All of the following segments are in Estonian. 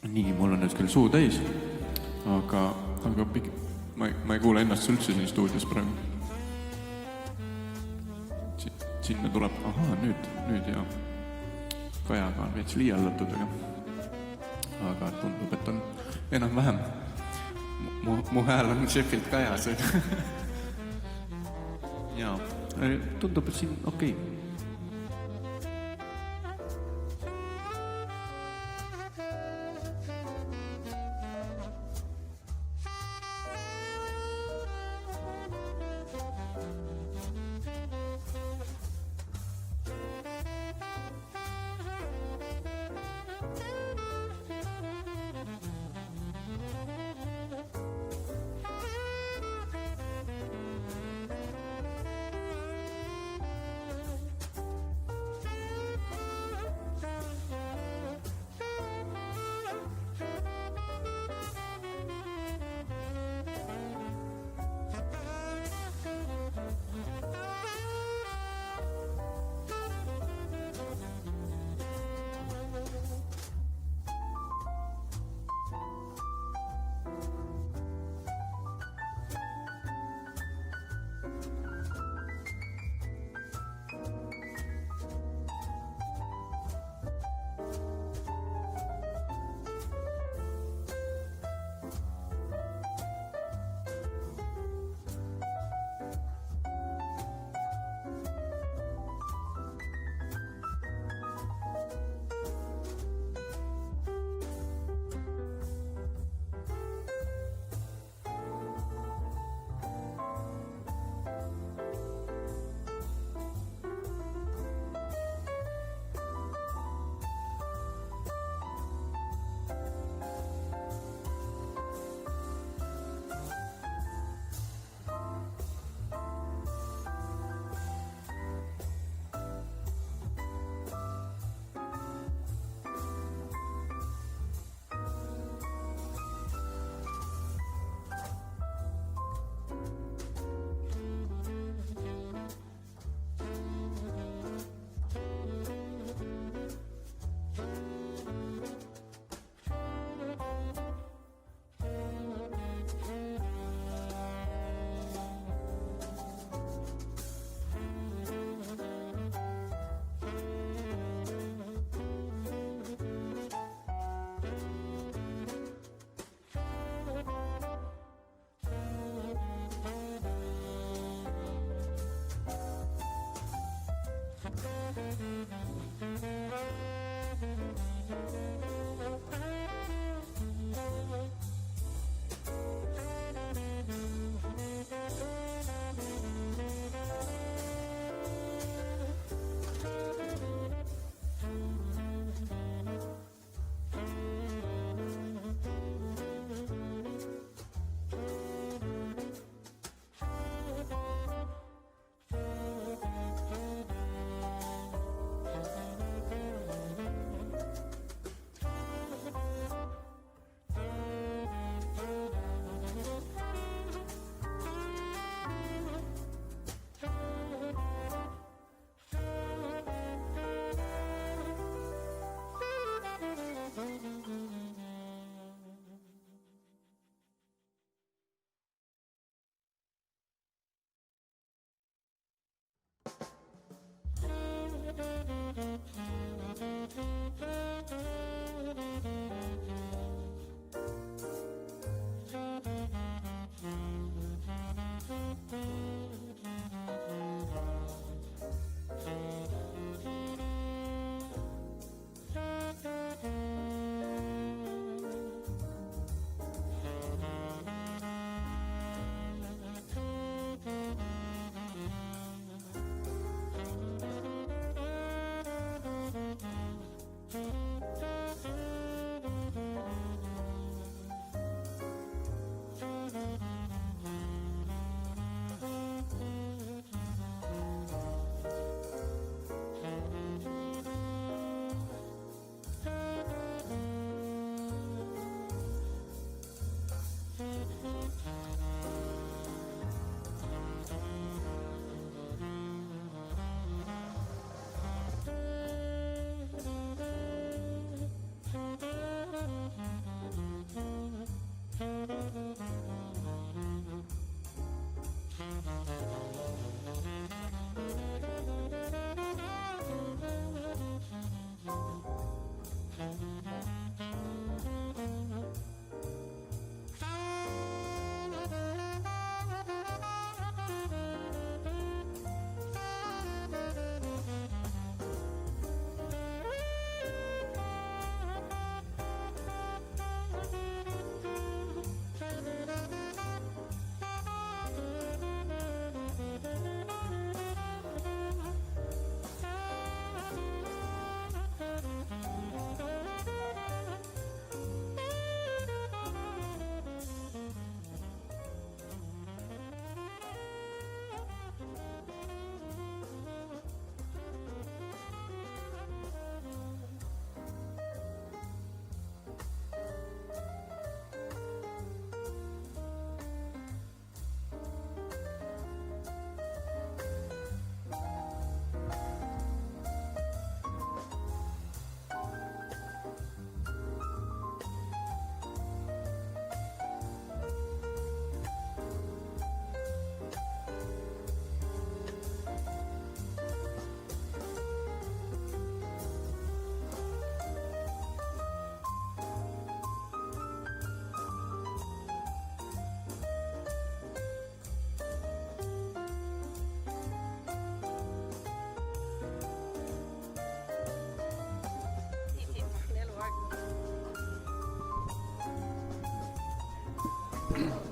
Nii, mul on nüüd küll suu täis, aga ma ei kuule ennast üldse siin stuudios praegu. Sinna tuleb, nüüd ja Kajaga on veits liiallatud, aga tundub, et on enam-vähem. Mu hääl on Sheffield Kajas. Ja, tundub, et siin okei.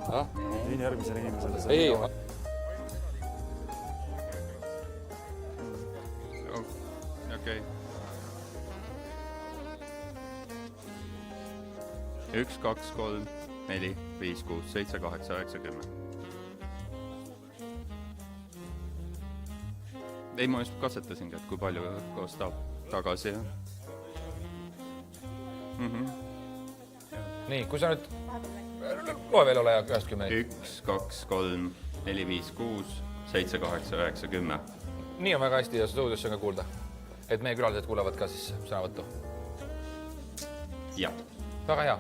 Nii järgmisele inimesele. Ei. Okei. 1, 2, 3, 4, 5, 6, 7, 8, 9, 10. Ei, ma just katsetasingi, et kui palju kostab tagasi. Nii, kui sa nüüd loe veel ole ja 10. 1, 2, 3, 4, 5, 6, 7, 8, 9, 10. Nii on väga hästi ja stuudiosse on ka kuulda. Et meie külalised kuulevad ka siis sõnavõttu. Jah. Väga hea.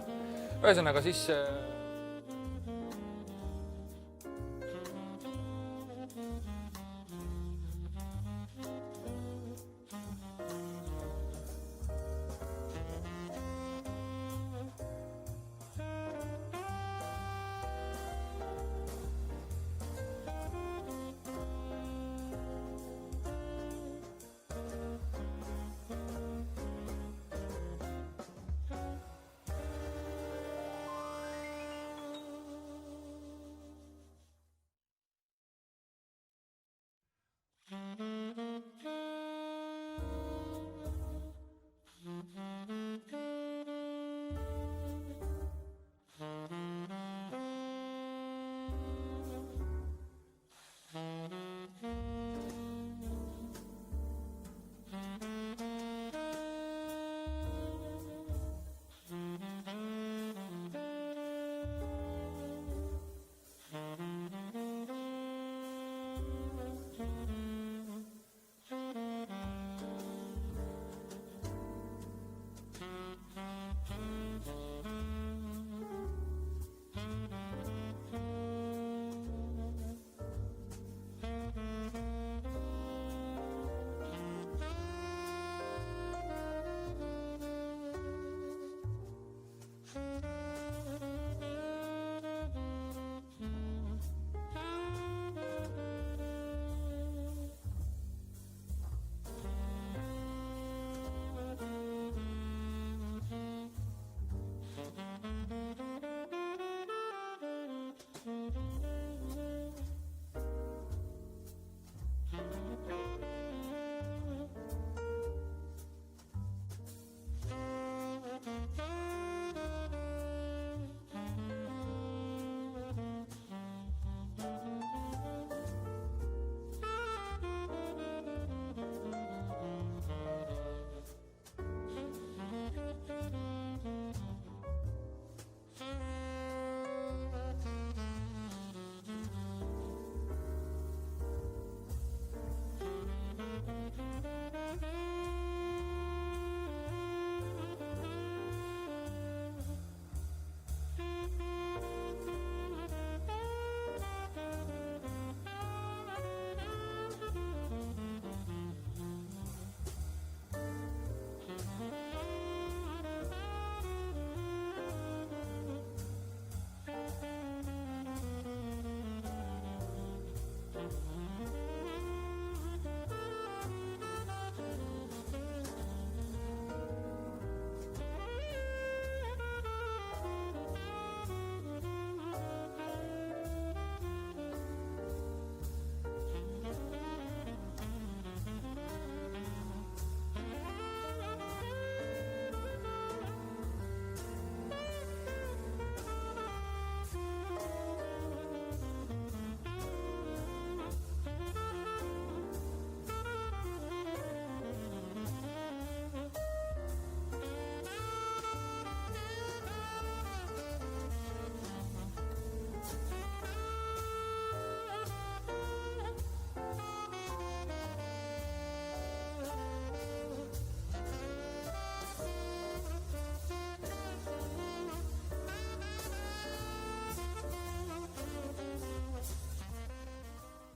Ühesõnaga siis...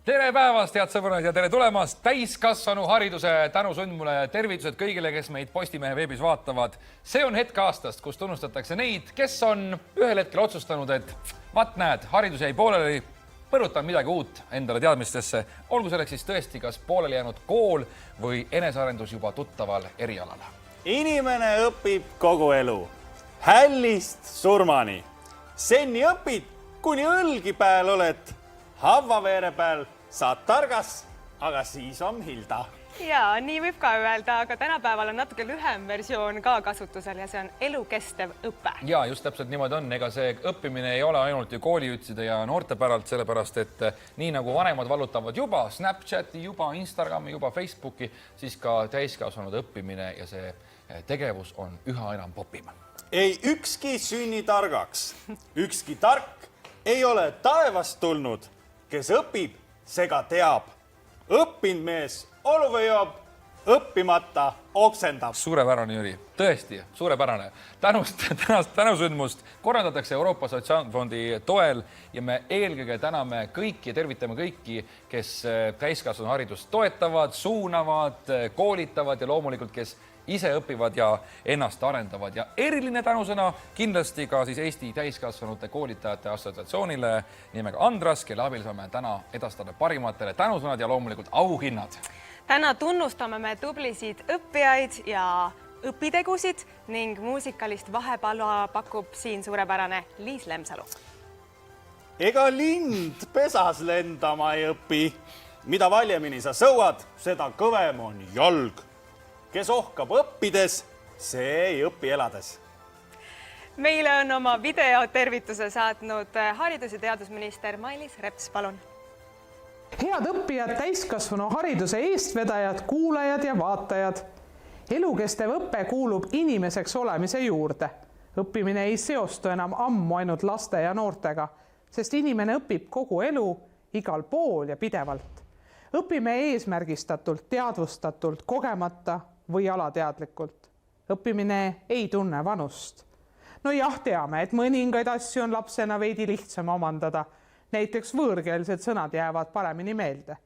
Tere päevast, head sõbrad, ja tere tulemast täiskasvanu hariduse tänusundmule. Tervitused kõigile, kes meid Postimehe veebis vaatavad. See on hetk aastast, kus tunnustatakse neid, kes on ühel hetkel otsustanud, et vaat näed, haridus jäi pooleli, põrutan midagi uut endale teadmistesse. Olgu selleks siis tõesti kas pooleli jäänud kool või enesearendus juba tuttaval erialal. Inimene õpib kogu elu, hällist surmani. Senni õpid, kuni õlgi pääl oled, havvaveere pääl saad targas, aga siis on Hilda. Ja nii võib ka öelda, aga tänapäeval on natuke lühem versioon ka kasutusel ja see on elukestev õpe. Ja just täpselt niimoodi on, ega see õppimine ei ole ainult ju koolijutside ja noorte päralt, sellepärast et nii nagu vanemad vallutavad juba Snapchati, juba Instagrami, juba Facebooki, siis ka täiskasvanud õppimine ja see tegevus on üha enam popima. Ei ükski sünni targaks, ükski tark ei ole taevast tulnud, kes õpib, sega teab. Õppinud mees olu või joob, õppimata oksendab. Suurepärane, Jüri. Tõesti, suurepärane. Tänusündmust korraldatakse Euroopa Sotsiaalfondi toel ja me eelkõige täname kõiki ja tervitame kõiki, kes täiskasvanu haridust toetavad, suunavad, koolitavad ja loomulikult, kes ise õpivad ja ennast arendavad. Ja eriline tänusõna kindlasti ka siis Eesti täiskasvanute koolitajate assotsiatsioonile nimega Andras, kelle abil saame täna edastada parimatele tänusõnad ja loomulikult auhinnad. Täna tunnustame me tublisid õppijaid ja õpitegusid ning muusikalist vahepala pakub siin suurepärane Liis Lemsalu. Ega lind pesas lendama ei õpi. Mida valjemini sa sõuad, seda kõvem on jalg. Kes ohkab õppides, see ei õpi elades. Meile on oma videotervituse saatnud haridus- ja teadusminister Mailis Reps, palun. Head õppijad, täiskasvanu hariduse eestvedajad, kuulajad ja vaatajad. Elukestev õpe kuulub inimeseks olemise juurde. Õppimine ei seostu enam ammu ainult laste ja noortega, sest inimene õpib kogu elu, igal pool ja pidevalt. Õpime eesmärgistatult, teadvustatult, kogemata või alateadlikult. Õppimine ei tunne vanust. No jah, teame, et mõningaid asju on lapsena veidi lihtsam omandada. Näiteks võõrkeelsed sõnad jäävad paremini meelde.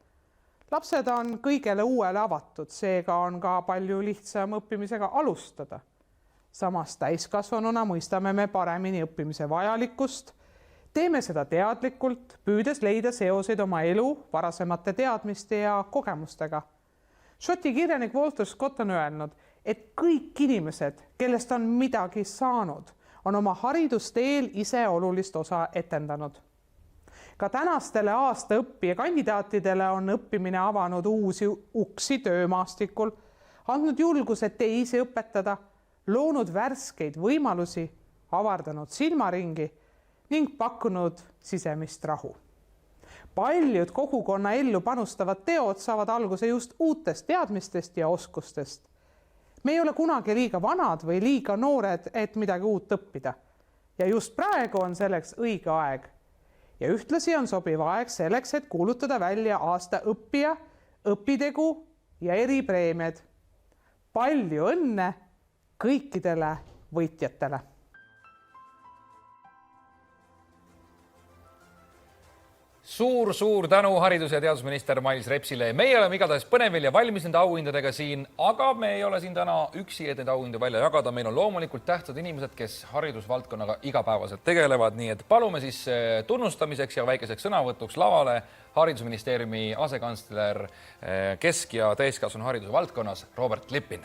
Lapsed on kõigele uuele avatud, seega on ka palju lihtsam õppimisega alustada. Samas täiskasvanuna mõistame me paremini õppimise vajalikkust, teeme seda teadlikult, püüdes leida seoseid oma elu, varasemate teadmiste ja kogemustega. Šoti kirjanik Walter Scott on öelnud, et kõik inimesed, kellest on midagi saanud, on oma haridusteel ise olulist osa etendanud. Ka tänastele aastaõppija kandidaatidele on õppimine avanud uusi uksi töömaastikul, andnud julguse teisi õpetada, loonud värskeid võimalusi, avardanud silmaringi ning pakkunud sisemist rahu. Paljud kogukonna ellu panustavad teod saavad alguse just uutest teadmistest ja oskustest. Me ei ole kunagi liiga vanad või liiga noored, et midagi uut õppida. Ja just praegu on selleks õige aeg. Ja ühtlasi on sobiv aeg selleks, et kuulutada välja aasta õppija, õpitegu ja eripreemiad. Palju õnne kõikidele võitjatele! Suur tänu haridus- ja teadusminister Mailis Repsile. Meie oleme igatahes põnevil ja valmis nende auhindadega siin, aga me ei ole siin täna üksi, et need auhindu välja jagada. Meil on loomulikult tähtsad inimesed, kes haridusvaldkonnaga igapäevaselt tegelevad, nii et palume siis tunnustamiseks ja väikeseks sõnavõtuks lavale haridusministeeriumi asekantsler kesk- ja täiskasvanu hariduse valdkonnas Robert Lippin.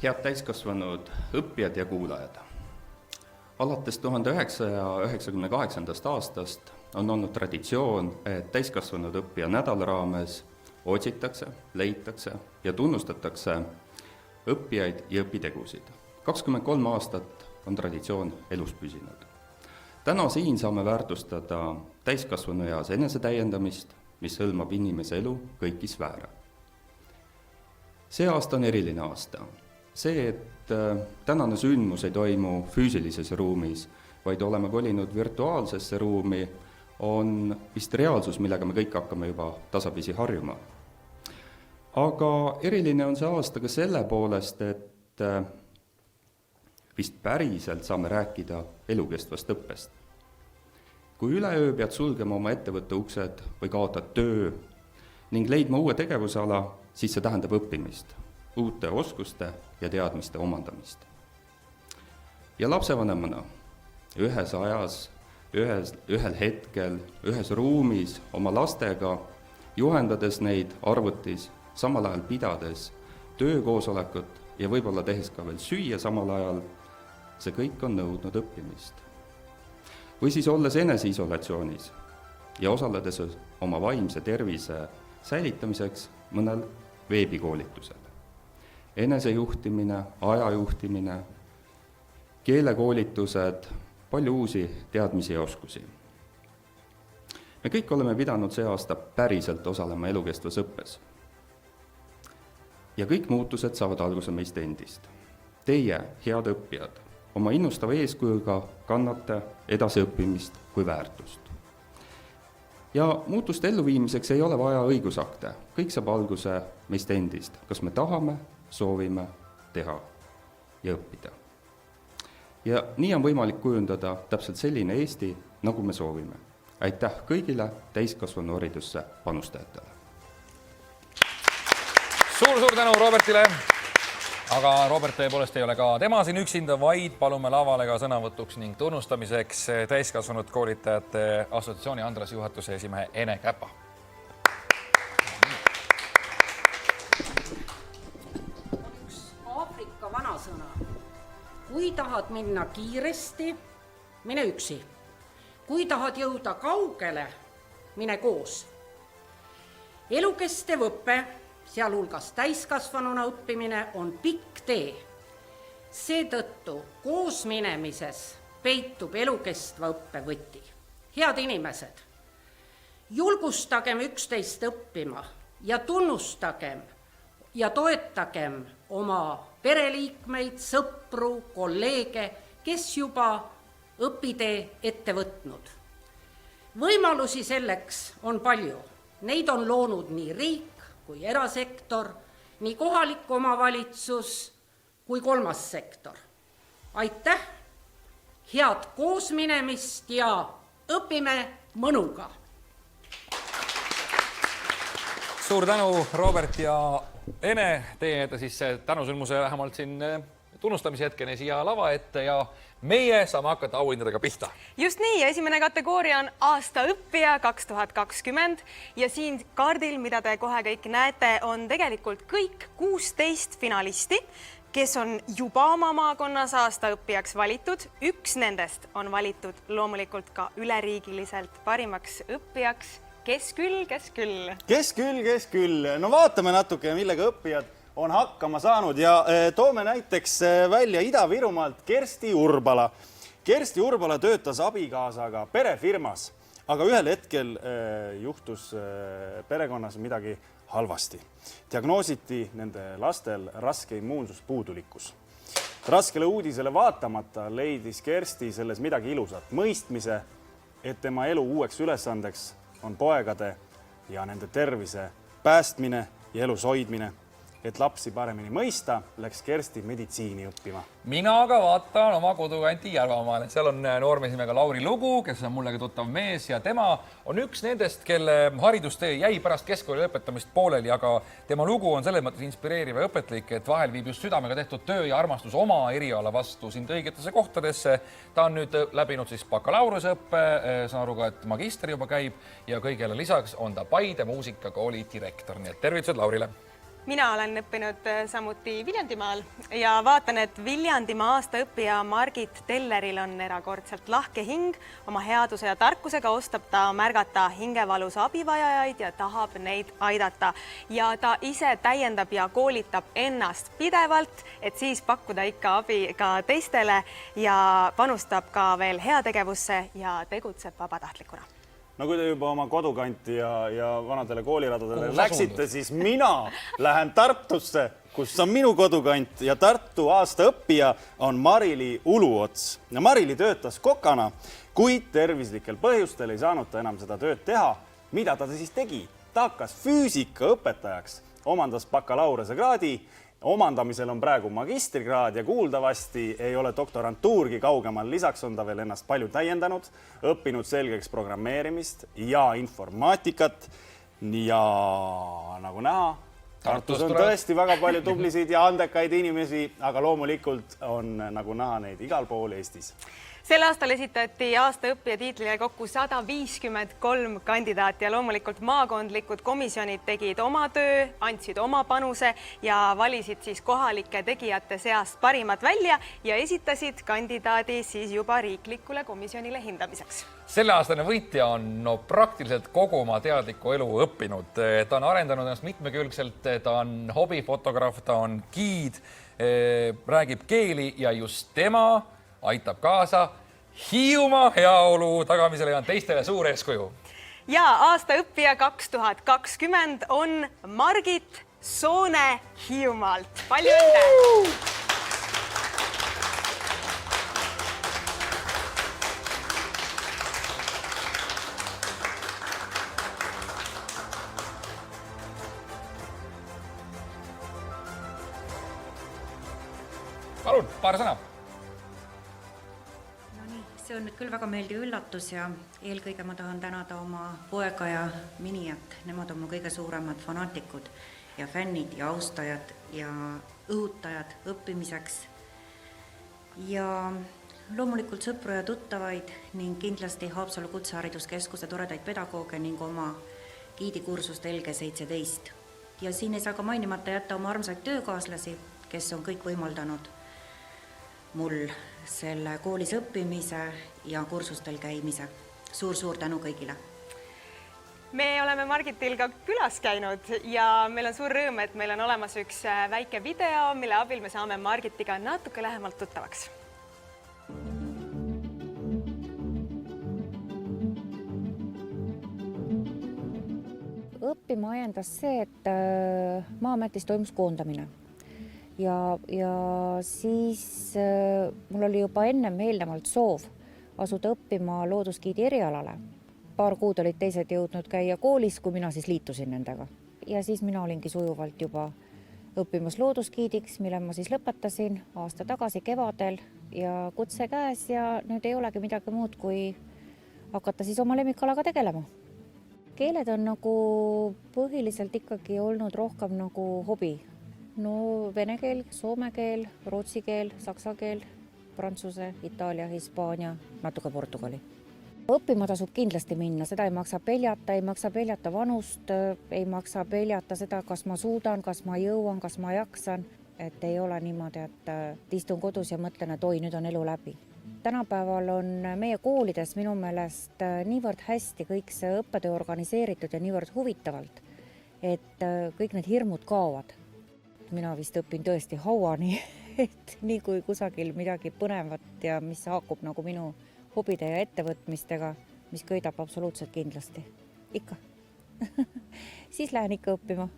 Head täiskasvanud õppijad ja kuulajad. Alates 1998. aastast on olnud traditsioon, et täiskasvanud õppija nädala raames otsitakse, leitakse ja tunnustatakse õppijaid ja õpitegusid. 23 aastat on traditsioon elus püsinud. Täna siin saame väärtustada täiskasvanu eas enesetäiendamist, mis hõlmab inimese elu kõiki sfääre. See aasta on eriline aasta. See, et tänane sündmus ei toimu füüsilises ruumis, vaid oleme kolinud virtuaalsesse ruumi, on vist reaalsus, millega me kõik hakkame juba tasapisi harjuma. Aga eriline on see aasta ka selle poolest, et vist päriselt saame rääkida elukestvast õppest. Kui üleöö pead sulgema oma ettevõtte uksed või kaotad töö ning leidma uue tegevusala, siis see tähendab õppimist, uute oskuste ja teadmiste omandamist. Ja lapsevanemana ühes ajas, ühel hetkel, ühes ruumis oma lastega, juhendades neid arvutis, samal ajal pidades töökoosolekut ja võib-olla tehes ka veel süüa samal ajal, see kõik on nõudnud õppimist. Või siis olles eneseisolatsioonis ja osaledes oma vaimse tervise säilitamiseks mõnel veebikoolitusel. Enesejuhtimine, ajajuhtimine, keelekoolitused, palju uusi teadmisi ja oskusi. Me kõik oleme pidanud see aasta päriselt osalema elukestvas õppes. Ja kõik muutused saavad alguse meist endist. Teie, head õppijad, oma innustava eeskujuga kannate edasiõppimist kui väärtust. Ja muutuste elluviimiseks ei ole vaja õigusakte, kõik saab alguse meist endist, kas me tahame, soovime teha ja õppida. Ja nii on võimalik kujundada täpselt selline Eesti, nagu me soovime. Aitäh kõigile täiskasvanu haridusse panustajatele. Suur tänu Robertile. Aga Robert tõepoolest ei ole ka tema siin üksinda, vaid palume lavale ka sõnavõtuks ning tunnustamiseks täiskasvanud koolitajate assotsiatsiooni Andras juhatuse esimehe Ene Käpa. Üks Aafrika vanasõna. Kui tahad minna kiiresti, mine üksi. Kui tahad jõuda kaugele, mine koos. Elukestev õpe, sealhulgas täiskasvanuna õppimine, on pikk tee. Seetõttu koos minemises peitub elukestva õppe võti. Head inimesed, julgustagem üksteist õppima ja tunnustagem ja toetagem oma pereliikmeid, sõpru, kolleege, kes juba õpitee ette võtnud. Võimalusi selleks on palju. Neid on loonud nii riik kui erasektor, nii kohalik omavalitsus kui kolmas sektor. Aitäh, head koosminemist ja õpime mõnuga! Suur tänu, Robert ja Ene, teie siis tänusülmuse vähemalt siin tunnustamise hetkeni siia lava ette ja meie saame hakata auhindadega pihta. Just nii, esimene kategooria on aasta õppija 2020 ja siin kaardil, mida te kohe kõik näete, on tegelikult kõik 16 finalisti, kes on juba oma maakonnas aasta õppijaks valitud. Üks nendest on valitud loomulikult ka üleriigiliselt parimaks õppijaks. Kes küll? Kes küll. No vaatame natuke, millega õppijad on hakkama saanud ja toome näiteks välja Ida-Virumaalt Kersti Urbala. Kersti Urbala töötas abikaasaga perefirmas, aga ühel hetkel juhtus perekonnas midagi halvasti. Diagnoositi nende lastel raske immuunsuspuudulikkus. Raskele uudisele vaatamata leidis Kersti selles midagi ilusat. Mõistmise, et tema elu uueks ülesandeks on poegade ja nende tervise päästmine ja elus hoidmine. Et lapsi paremini mõista, läks Kersti meditsiini õppima. Mina aga vaatan oma kodukanti Järvamaale. Seal on noormees nimega Lauri Lugu, kes on mullega tuttav mees ja tema on üks nendest, kelle haridustee jäi pärast keskkooli lõpetamist pooleli, aga tema lugu on selles mõttes inspireeriv ja õpetlik, et vahel viib just südamega tehtud töö ja armastus oma eriala vastu sind õigetesse kohtadesse. Ta on nüüd läbinud siis bakalaureuseõppe, saan aru ka, et magister juba käib ja kõigele lisaks on ta Paide muusikakooli direktor. Nii et tervitused Laurile! Mina olen õppinud samuti Viljandimaal ja vaatan, et Viljandimaa aastaõppija Margit Telleril on erakordselt lahke hing. Oma headuse ja tarkusega ostab ta märgata hingevalus abivajajaid ja tahab neid aidata. Ja ta ise täiendab ja koolitab ennast pidevalt, et siis pakkuda ikka abi ka teistele ja panustab ka veel heategevusse ja tegutseb vabatahtlikuna. No kui te juba oma kodukanti ja vanadele kooliradadele läksite, siis mina lähen Tartusse, kus on minu kodukant ja Tartu aasta õppija on Marili Uluots. Ja Marili töötas kokana, kuid tervislikel põhjustel ei saanud ta enam seda tööd teha. Mida ta siis tegi? Ta hakkas füüsikaõpetajaks, omandas bakalaureuse kraadi. Omandamisel on praegu magistrikraad ja kuuldavasti ei ole doktorantuurgi kaugemal. Lisaks on ta veel ennast palju täiendanud, õppinud selgeks programmeerimist ja informaatikat. Ja nagu näha, Tartus on tõesti väga palju tublisid ja andekaid inimesi, aga loomulikult on nagu näha neid igal pool Eestis. sel aastal esitati aastaõppija tiitlile kokku 153 kandidaati ja loomulikult maakondlikud komisjonid tegid oma töö, andsid oma panuse ja valisid siis kohalike tegijate seast parimad välja ja esitasid kandidaadi siis juba riiklikule komisjonile hindamiseks. Selleaastane võitja on praktiliselt kogu oma teadliku elu õppinud. Ta on arendanud ennast mitmekülgselt, ta on hobifotograaf, ta on giid, räägib keeli ja just tema aitab kaasa Hiiumaa heaolu tagamisele ja on teistele suur eeskuju. Ja aastaõppija 2020 on Margit Soone Hiiumaalt. Palju õnne! Palun, paar sõna. See on nüüd küll väga meeldiv üllatus ja eelkõige ma tahan tänada oma poega ja minijat. Nemad on mu kõige suuremad fanaatikud ja fännid ja austajad ja õhutajad õppimiseks. Ja loomulikult sõpru ja tuttavaid ning kindlasti Haapsalu Kutsehariduskeskuse toredaid pedagooge ning oma giidikursust Elge 17. Ja siin ei saa ka mainimata jätta oma armsaid töökaaslasi, kes on kõik võimaldanud mul selle koolis õppimise ja kursustel käimise. Suur-suur tänu kõigile. Me oleme Margitil ka külas käinud ja meil on suur rõõm, et meil on olemas üks väike video, mille abil me saame Margitiga natuke lähemalt tuttavaks. Õppima ajendas see, et Maa-ametis toimus koondamine. Ja siis mul oli juba ennem eelnevalt soov asuda õppima loodusgiidi erialale. Paar kuud olid teised jõudnud käia koolis, kui mina siis liitusin nendega. Ja siis mina olingi sujuvalt juba õppimas loodusgiidiks, mille ma siis lõpetasin aasta tagasi kevadel ja kutse käes ja nüüd ei olegi midagi muud, kui hakata siis oma lemmikalaga tegelema. Keeled on nagu põhiliselt ikkagi olnud rohkem nagu hobi. No vene keel, soome keel, rootsi keel, saksa keel, prantsuse, itaalia, hispaania, natuke portugali. Õppima tasub kindlasti minna, seda ei maksa peljata vanust, ei maksa peljata seda, kas ma suudan, kas ma jõuan, kas ma jaksan. Et ei ole niimoodi, et istun kodus ja mõtlen, et oi, nüüd on elu läbi. Tänapäeval on meie koolides minu meelest niivõrd hästi kõik see õppetöö organiseeritud ja niivõrd huvitavalt, et kõik need hirmud kaovad. Mina vist õpin tõesti hauani, et nii kui kusagil midagi põnevat ja mis haakub nagu minu hobide ja ettevõtmistega, mis köidab absoluutselt kindlasti. Ikka. Siis lähen ikka õppima.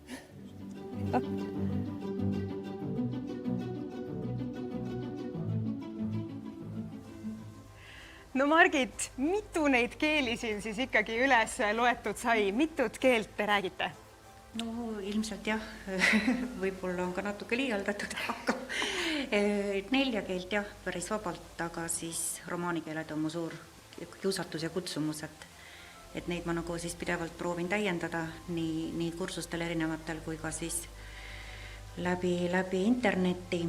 No Margit, mitu neid keeli siin siis ikkagi üles loetud sai? Mitut keelt te räägite? No ilmselt jah, võib-olla on ka natuke liialdatud, aga 4 keelt jah, päris vabalt, aga siis romaanikeeled on mu suur kiusatus ja kutsumus, et neid ma nagu siis pidevalt proovin täiendada nii kursustel erinevatel kui ka siis läbi interneti.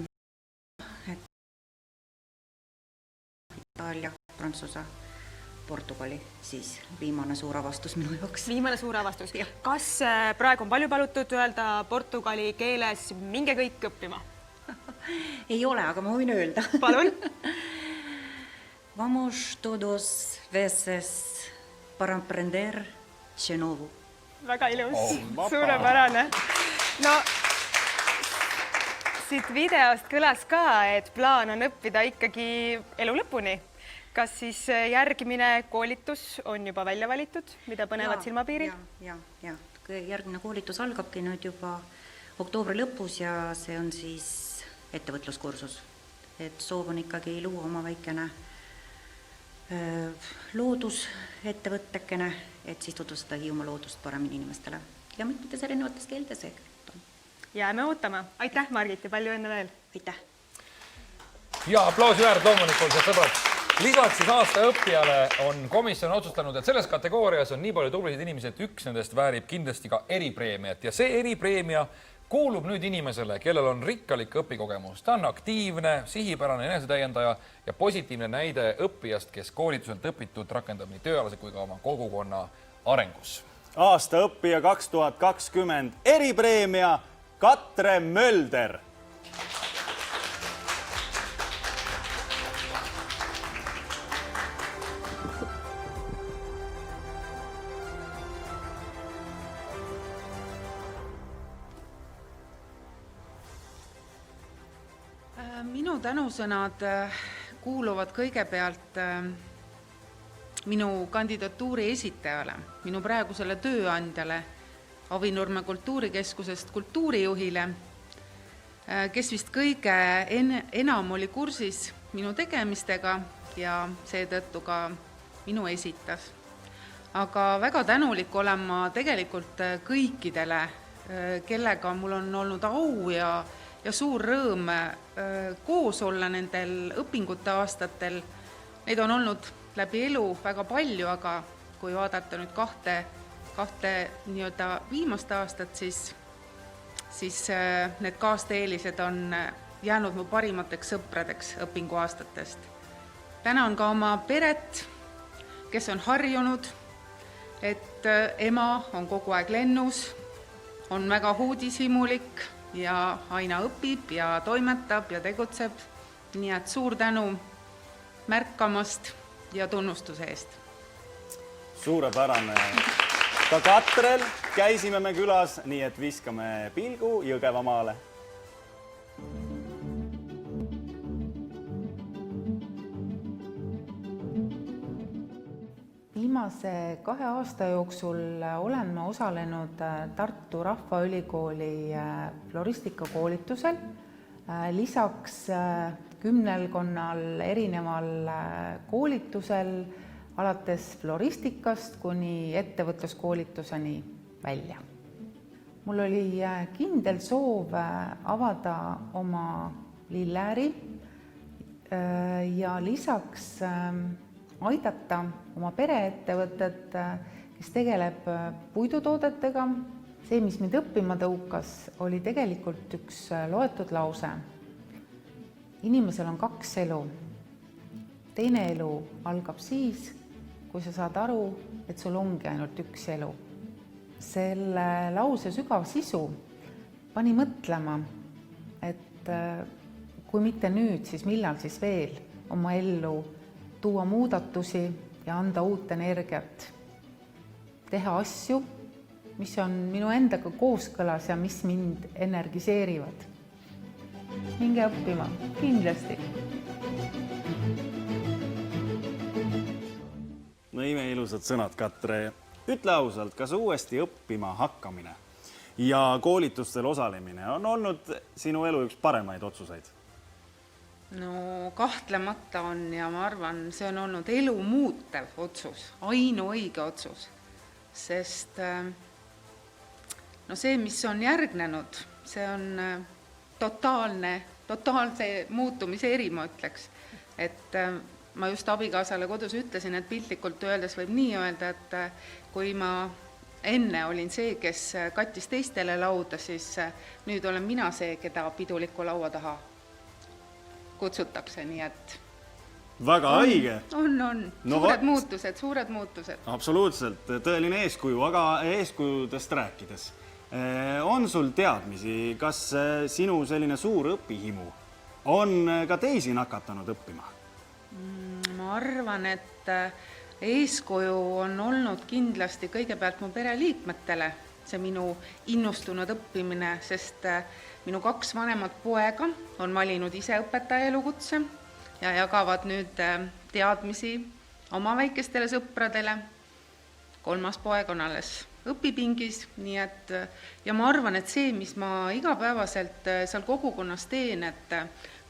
Itaalia, Prantsuse, Portugali, siis viimane suur avastus minu jaoks. Viimane suur avastus. Kas praegu on palju palutud öelda portugali keeles minge kõik õppima? Ei ole, aga ma võin öelda. Palun. Vamos todos veces para aprender de nuevo. Väga ilus, suurepärane. No, siit videost kõlas ka, et plaan on õppida ikkagi elu lõpuni. Kas siis järgmine koolitus on juba välja valitud, mida põnevad silmapiirid? Ja. Järgmine koolitus algabki nüüd juba oktoobri lõpus ja see on siis ettevõtluskursus. Et soov on ikkagi luua oma väikene loodusettevõttekene, et siis tutvustada Hiiumaa loodust paremini inimestele ja mitmetes erinevates keeltes. Jääme ootama. Aitäh, Margit, ja palju õnne veel. Aitäh. Ja aplausi väärt loomulikult, et sõbrad. Lisaks siis aastaõppijale on komisjon otsustanud, et selles kategoorias on nii palju tublisid inimesi, et üks nendest väärib kindlasti ka eripreemiat ja see eripreemia kuulub nüüd inimesele, kellel on rikkalik õpikogemus. Ta on aktiivne, sihipärane enesetäiendaja ja positiivne näide õppijast, kes koolituselt õpitud rakendab nii tööalaselt kui ka oma kogukonna arengus. Aasta õppija 2020 eripreemia Katre Mölder. Minu tänusõnad kuuluvad kõigepealt minu kandidatuuri esitajale, minu praegusele tööandjale, Avinurme kultuurikeskusest kultuurijuhile, kes vist kõige enam oli kursis minu tegemistega ja seetõttu ka minu esitas. Aga väga tänulik olen ma tegelikult kõikidele, kellega mul on olnud au ja suur rõõm koos olla nendel õpingute aastatel. Neid on olnud läbi elu väga palju, aga kui vaadata nüüd kahte nii-öelda viimast aastat, siis need kaasteelised on jäänud mu parimateks sõpradeks õpinguaastatest. Tänan ka oma peret, kes on harjunud, et ema on kogu aeg lennus, on väga uudishimulik ja aina õpib ja toimetab ja tegutseb. Nii et suur tänu märkamast ja tunnustuse eest. Suurepärane. Ka Katrel käisime me külas, nii et viskame pilgu Jõgevamaale. Viimase 2 aasta jooksul olen ma osalenud Tartu Rahvaülikooli floristikakoolitusel. Lisaks 10 erineval koolitusel alates floristikast kuni ettevõtluskoolituseni välja. Mul oli kindel soov avada oma lilleäri ja lisaks aidata oma pereettevõtet, kes tegeleb puidutoodetega. See, mis mind õppima tõukas, oli tegelikult üks loetud lause. Inimesel on 2 elu. Teine elu algab siis, kui sa saad aru, et sul ongi ainult 1 elu. Selle lause sügav sisu pani mõtlema, et kui mitte nüüd, siis millal siis veel oma ellu tuua muudatusi ja anda uut energiat. Teha asju, mis on minu endaga kooskõlas ja mis mind energiseerivad. Minge õppima, kindlasti. No imeilusad sõnad, Katre. Ütle ausalt, kas uuesti õppima hakkamine ja koolitustel osalemine on olnud sinu elu üks paremaid otsuseid? No kahtlemata on ja ma arvan, see on olnud elu muutev otsus, ainuõige otsus, sest see, mis on järgnenud, see on totaalse muutumise eri, ma ütleks. Et ma just abikaasale kodus ütlesin, et piltlikult öeldes võib nii öelda, et kui ma enne olin see, kes kattis teistele lauda, siis nüüd olen mina see, keda piduliku laua taha kutsutakse, nii et väga õige. On. Suured muutused. Absoluutselt, tõeline eeskuju, aga eeskujudest rääkides. On sul teadmisi, kas sinu selline suur õpihimu on ka teisi nakatanud õppima? Ma arvan, et eeskuju on olnud kindlasti kõigepealt mu pereliikmetele, see minu innustunud õppimine, sest minu 2 vanemat poega on valinud ise õpetaja elukutse ja jagavad nüüd teadmisi oma väikestele sõpradele. 3. poeg on alles õpipingis, nii et ja ma arvan, et see, mis ma igapäevaselt seal kogukonnas teen, et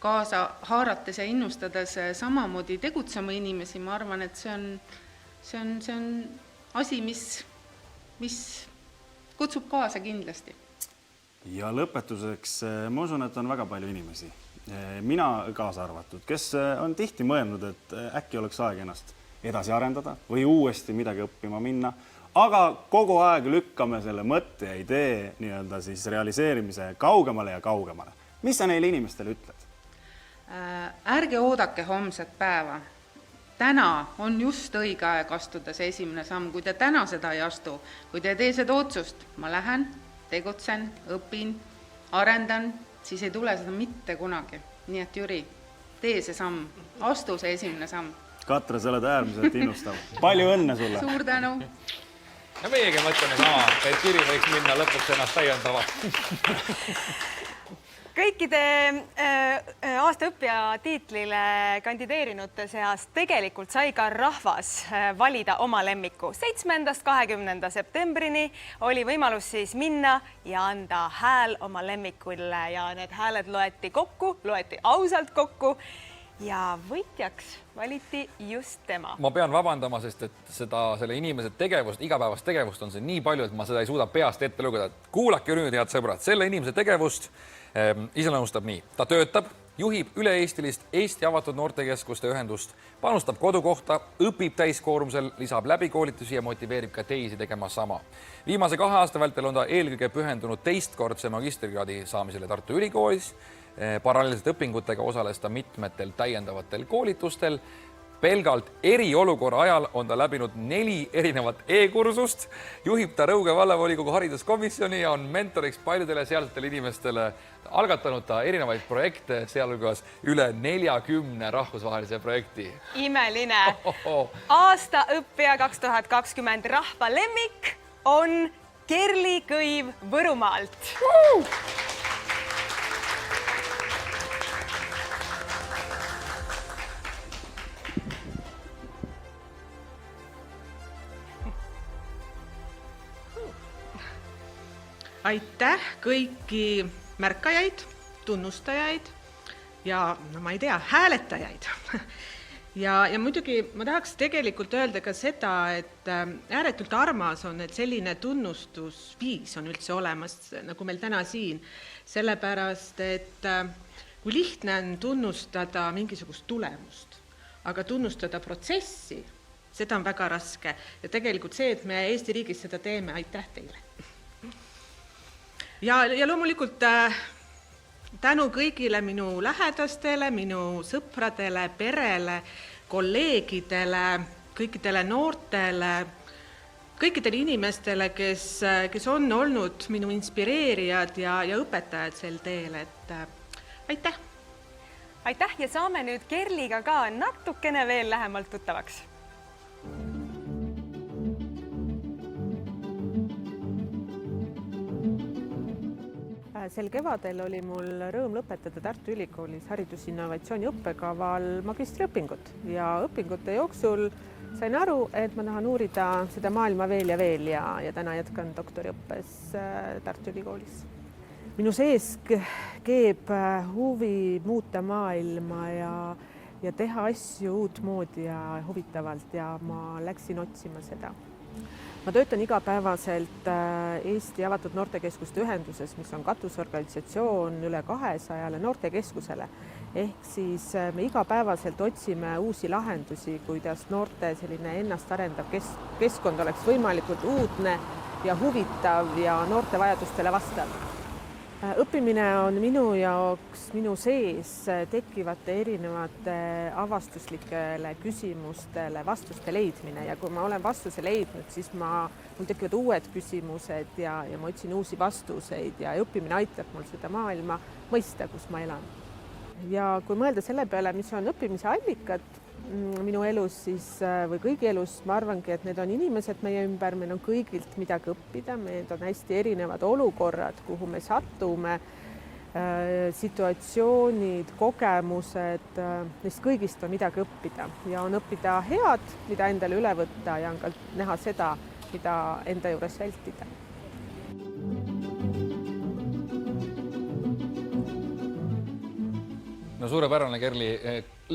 kaasa haarates ja innustades samamoodi tegutsema inimesi, ma arvan, et see on asi, mis kutsub kaasa kindlasti. Ja lõpetuseks, ma usun, et on väga palju inimesi, mina kaasa arvatud, kes on tihti mõelnud, et äkki oleks aeg ennast edasi arendada või uuesti midagi õppima minna, aga kogu aeg lükkame selle mõtte ja idee nii-öelda siis realiseerimise kaugemale ja kaugemale. Mis sa neile inimestele ütled? Ärge oodake homset päeva. Täna on just õige aeg astuda see esimene samm. Kui te täna seda ei astu, kui te tee seda otsust, ma lähen, tegutsen, õpin, arendan, siis ei tule seda mitte kunagi. Nii et Jüri, tee see samm, astu see esimene samm. Katre, sa oled äärmiselt innustav. Palju õnne sulle! Suur tänu! Ja meiegi mõtleme sama, et Jüri võiks minna lõpuks ennast täiendava. Kõikide aastaõppija tiitlile kandideerinute seas tegelikult sai ka rahvas valida oma lemmiku. 7.–20. septembrini oli võimalus siis minna ja anda hääl oma lemmikule ja need hääled loeti ausalt kokku ja võitjaks valiti just tema. Ma pean vabandama, sest et selle inimese tegevust, igapäevast tegevust on see nii palju, et ma seda ei suuda peast ette lugeda. Kuulake nüüd, head sõbrad, selle inimese tegevust iseloomustab nii. Ta töötab, juhib üle-eestilist Eesti avatud noortekeskuste ühendust, panustab kodukohta, õpib täiskoormusel, lisab läbikoolitusi ja motiveerib ka teisi tegema sama. Viimase 2 aasta vältel on ta eelkõige pühendunud teistkordse magistrikraadi saamisele Tartu Ülikoolis. Paralleelselt õpingutega osales ta mitmetel täiendavatel koolitustel. Pelgalt eriolukorra ajal on ta läbinud 4 erinevat e-kursust, juhib ta Rõuge vallavolikogu hariduskomisjoni ja on mentoriks paljudele sealsetele inimestele. Algatanud ta erinevaid projekte, sealhulgas üle 40 rahvusvahelise projekti. Imeline! Aastaõppija 2020 rahva lemmik on Kerli Kõiv Võrumaalt. Aitäh kõiki märkajaid, tunnustajaid ja ma ei tea, hääletajaid. Ja muidugi ma tahaks tegelikult öelda ka seda, et ääretult armas on, et selline tunnustusviis on üldse olemas, nagu meil täna siin. Sellepärast, et kui lihtne on tunnustada mingisugust tulemust, aga tunnustada protsessi, seda on väga raske. Ja tegelikult see, et me Eesti riigis seda teeme, aitäh teile. Ja loomulikult tänu kõigile minu lähedastele, minu sõpradele, perele, kolleegidele, kõikidele noortele, kõikidele inimestele, kes on olnud minu inspireerijad ja õpetajad sel teel, et aitäh! Aitäh ja saame nüüd Kerliga ka natukene veel lähemalt tuttavaks. Sel kevadel oli mul rõõm lõpetada Tartu Ülikoolis haridusinnovatsiooni õppekaval magistriõpingut ja õpingute jooksul sain aru, et ma tahan uurida seda maailma veel ja täna jätkan doktoriõppes Tartu Ülikoolis. Minu sees keeb huvi muuta maailma ja teha asju uutmoodi ja huvitavalt ja ma läksin otsima seda. Ma töötan igapäevaselt Eesti avatud noortekeskuste ühenduses, mis on katusorganisatsioon üle 200 noortekeskusele. Ehk siis me igapäevaselt otsime uusi lahendusi, kuidas noorte selline ennast arendav keskkond oleks võimalikult uudne ja huvitav ja noorte vajadustele vastav. Õppimine on minu jaoks minu sees tekkivate erinevate avastuslikele küsimustele vastuste leidmine ja kui ma olen vastuse leidnud, siis mul tekivad uued küsimused ja ma otsin uusi vastuseid ja õppimine aitab mul seda maailma mõista, kus ma elan. Ja kui mõelda selle peale, mis on õppimise allikad minu elus või kõigi elus, ma arvangi, et need on inimesed meie ümber, meil on kõigilt midagi õppida, need on hästi erinevad olukorrad, kuhu me satume, situatsioonid, kogemused, neist kõigist on midagi õppida ja on õppida head, mida endale üle võtta ja on ka näha seda, mida enda juures vältida. No suurepärane, Kerli.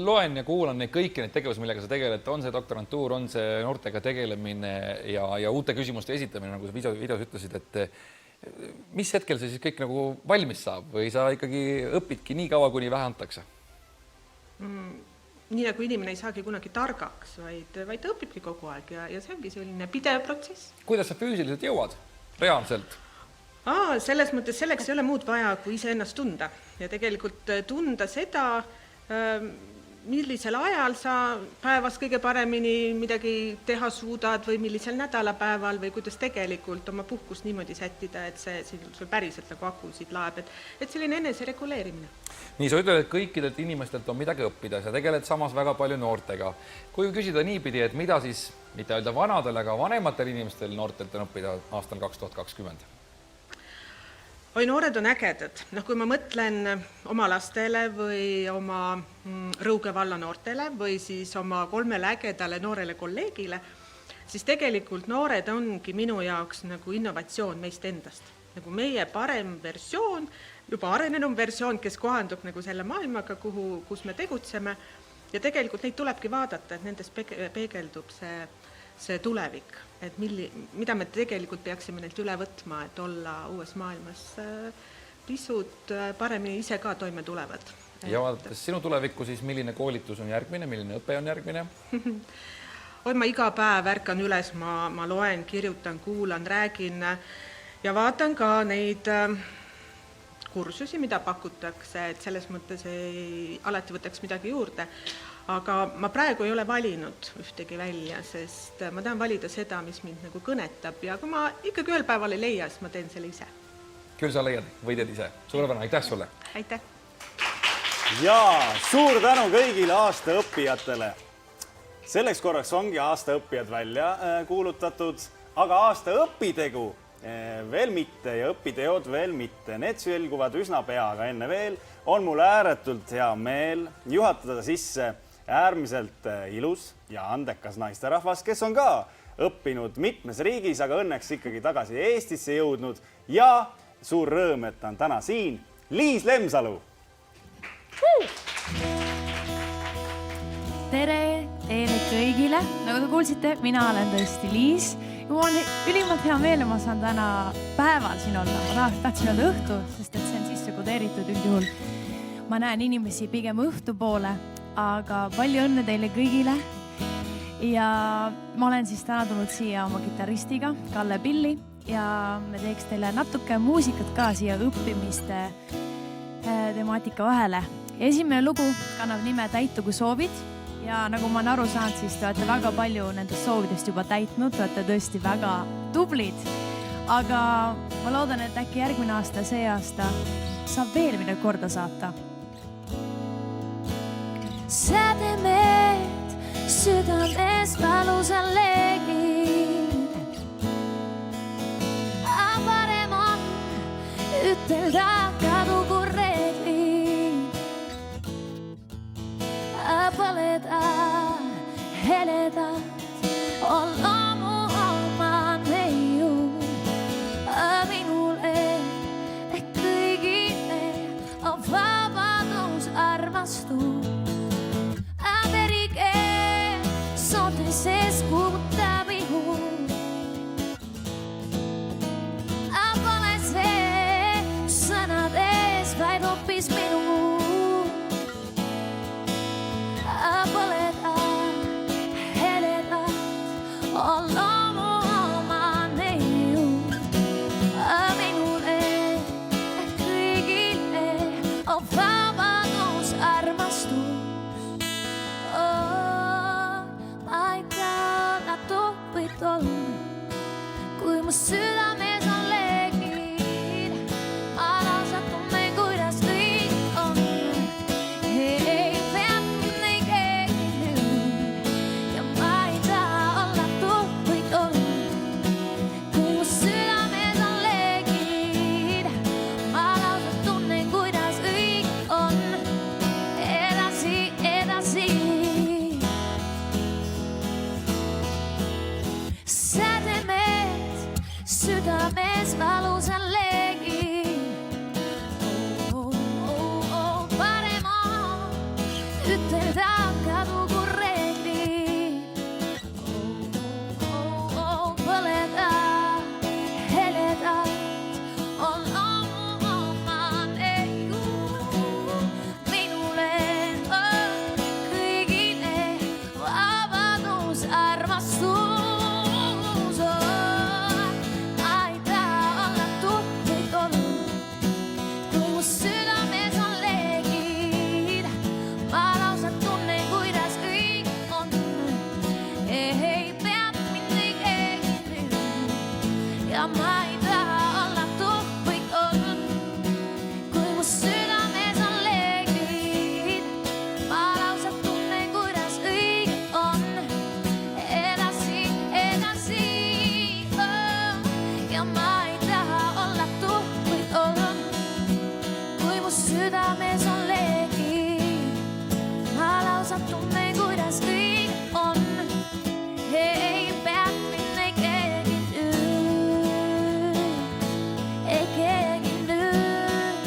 Loen ja kuulan kõiki neid tegevusi, millega sa tegeled, on see doktorantuur, on see noortega tegelemine ja uute küsimuste esitamine, nagu sa videos ütlesid, et mis hetkel see siis kõik nagu valmis saab või sa ikkagi õpidki nii kaua, kuni vähe antakse? nii nagu inimene ei saagi kunagi targaks, vaid ta õpibki kogu aeg ja see ongi selline pidev protsess. Kuidas sa füüsiliselt jõuad? Reaalselt? Selles mõttes selleks ei ole muud vaja, kui ise ennast tunda. Ja tegelikult tunda seda, millisel ajal sa päevas kõige paremini midagi teha suudad või millisel nädalapäeval või kuidas tegelikult oma puhkust niimoodi sättida, et see sul päriselt nagu akusid laeb, et selline enese reguleerimine. Nii, sa ütled, et kõikidelt inimestelt on midagi õppida, sa tegeled samas väga palju noortega. Kui küsida niipidi, et mida siis, mitte öelda vanadel, aga vanematel inimestel noortelt on õppida aastal 2020? Oi, noored on ägedad. Kui ma mõtlen oma lastele või oma Rõuge valla noortele või siis oma 3 ägedale noorele kolleegile, siis tegelikult noored ongi minu jaoks nagu innovatsioon meist endast. Nagu meie parem versioon, juba arenenum versioon, kes kohandub nagu selle maailmaga, kus me tegutseme. Ja tegelikult neid tulebki vaadata, et nendes peegeldub see tulevik, et mida me tegelikult peaksime neilt üle võtma, et olla uues maailmas pisut paremini ise ka toime tulevad. Ja vaadates sinu tulevikku, siis milline koolitus on järgmine, milline õpe on järgmine? Ma iga päev ärkan üles, ma loen, kirjutan, kuulan, räägin ja vaatan ka neid kursusi, mida pakutakse, et selles mõttes alati võtaks midagi juurde. Aga ma praegu ei ole valinud ühtegi välja, sest ma tahan valida seda, mis mind nagu kõnetab ja kui ma ikkagi ühel päeval ei leia, siis ma teen selle ise. Küll sa leiad või teed ise. Suurepärane, aitäh sulle! Aitäh! Ja suur tänu kõigile aastaõppijatele! Selleks korraks ongi aastaõppijad välja kuulutatud, aga aastaõpitegu veel mitte ja õpiteod veel mitte. Need selguvad üsna pea, aga enne veel on mul ääretult hea meel juhatada sisse äärmiselt ilus ja andekas naisterahvas, kes on ka õppinud mitmes riigis, aga õnneks ikkagi tagasi Eestisse jõudnud ja suur rõõm, et ta on täna siin. Liis Lemsalu! Tere teile kõigile! Nagu te kuulsite, mina olen tõesti Liis. Mul on ülimalt hea meel, ma saan täna päeval siin olla. Ma tahtsin öelda õhtu, sest et see on sisse kodeeritud üldjuhul. Ma näen inimesi pigem õhtu poole, aga palju õnne teile kõigile. Ja ma olen siis täna tulnud siia oma kitaristiga, Kalle Pilli, ja me teeks teile natuke muusikat ka siia õppimiste temaatika vahele. Esimene lugu kannab nime Täitugu soovid. Ja nagu ma olen aru saanud, siis te olete väga palju nendest soovidest juba täitnud, te olete tõesti väga tublid. Aga ma loodan, et äkki järgmine aasta, see aasta saab veel midagi korda saata. Sädemed südames valusan leegin. Parem on ütelda kadugu reeglid. Põleda, heledad on loomu omane ju. Minule ehk kõigile on vabadus armastus. Aberike sote sees kuutab ihu. Pole see sõnades vaid hoopis minu. Põleda, heledad on loomu omane ju. Minule kõigile on vabadus armastus. Ma ei tea olla topitol, kui mu südames on leegid. Ma lausa tunnen, kuidas kõik on. Südames valusan leegin. Parem on ütelda kadugu reeglid. Põleda, heledad on loomu omane ju. Minule kõigile armastus on. Ma ei taha olla tuhkuid olnud, kui mu südames on leegid. Ma lausa tunnen, kuidas õige on. Ei peab mind ei keegi nüüd. Ja ma ei taha olla tuhkuid olnud, kui mu südames on leegid. Ma lausa tunnen, kuidas õige on. Edasi, edasi, oh. Ja ma ei taha olla tuhkuid olnud, kui mu südames on leegid. Ma lausa tunnen, kuidas õige on. Ei peab mind ei keegi nüüd. Ei keegi nüüd.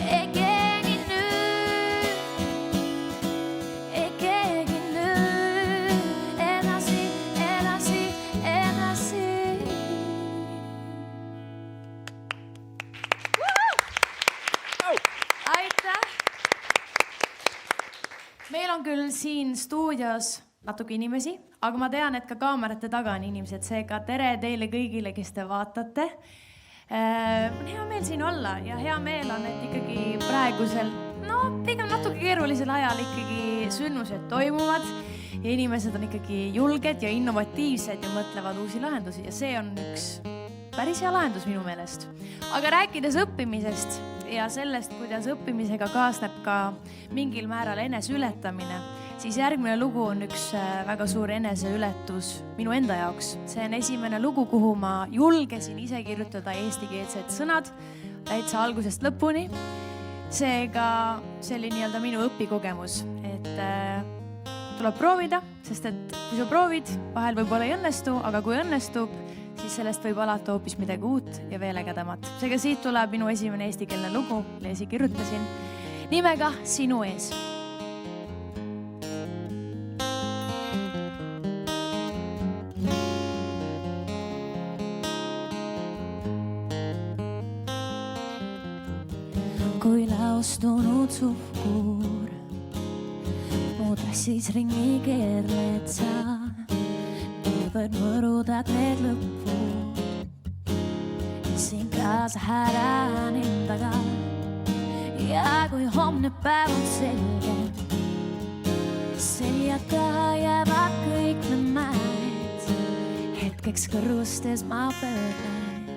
Ei keegi nüüd. Ei keegi nüüd. Edasi, edasi, edasi. Aitäh! Meil on küll siin stuudios natuke inimesi, aga ma tean, et ka kaamerate taga on inimesed, seega tere teile kõigile, kes te vaatate. On hea meel siin olla ja hea meel on, et ikkagi praegusel, pigem natuke keerulisel ajal ikkagi sündmused toimuvad ja inimesed on ikkagi julged ja innovatiivsed ja mõtlevad uusi lahendusi ja see on üks päris hea lahendus minu meelest. Aga rääkides õppimisest ja sellest, kuidas õppimisega kaasneb ka mingil määral eneseületamine, siis järgmine lugu on üks väga suur eneseületus minu enda jaoks. See on esimene lugu, kuhu ma julgesin ise kirjutada eestikeelsed sõnad täitsa algusest lõpuni. Seega see oli nii-öelda minu õpikogemus, et tuleb proovida, sest et kui sa proovid, vahel võib-olla ei õnnestu, aga kui õnnestub, siis sellest võib alata hoopis midagi uut ja veel ägedamat. Seega siit tuleb minu esimene eestikeelne lugu, mille kirjutasin nimega Sinu ees. Kui laustunud suhkur, mu tassis ringi keerled sa, niivõrd mõrudad need lõpud. Siin kaasa häran endaga ja kui homne päev on selge, selja taha jäävad kõik need mäed. Hetkeks kõrvustes ma pöörlen,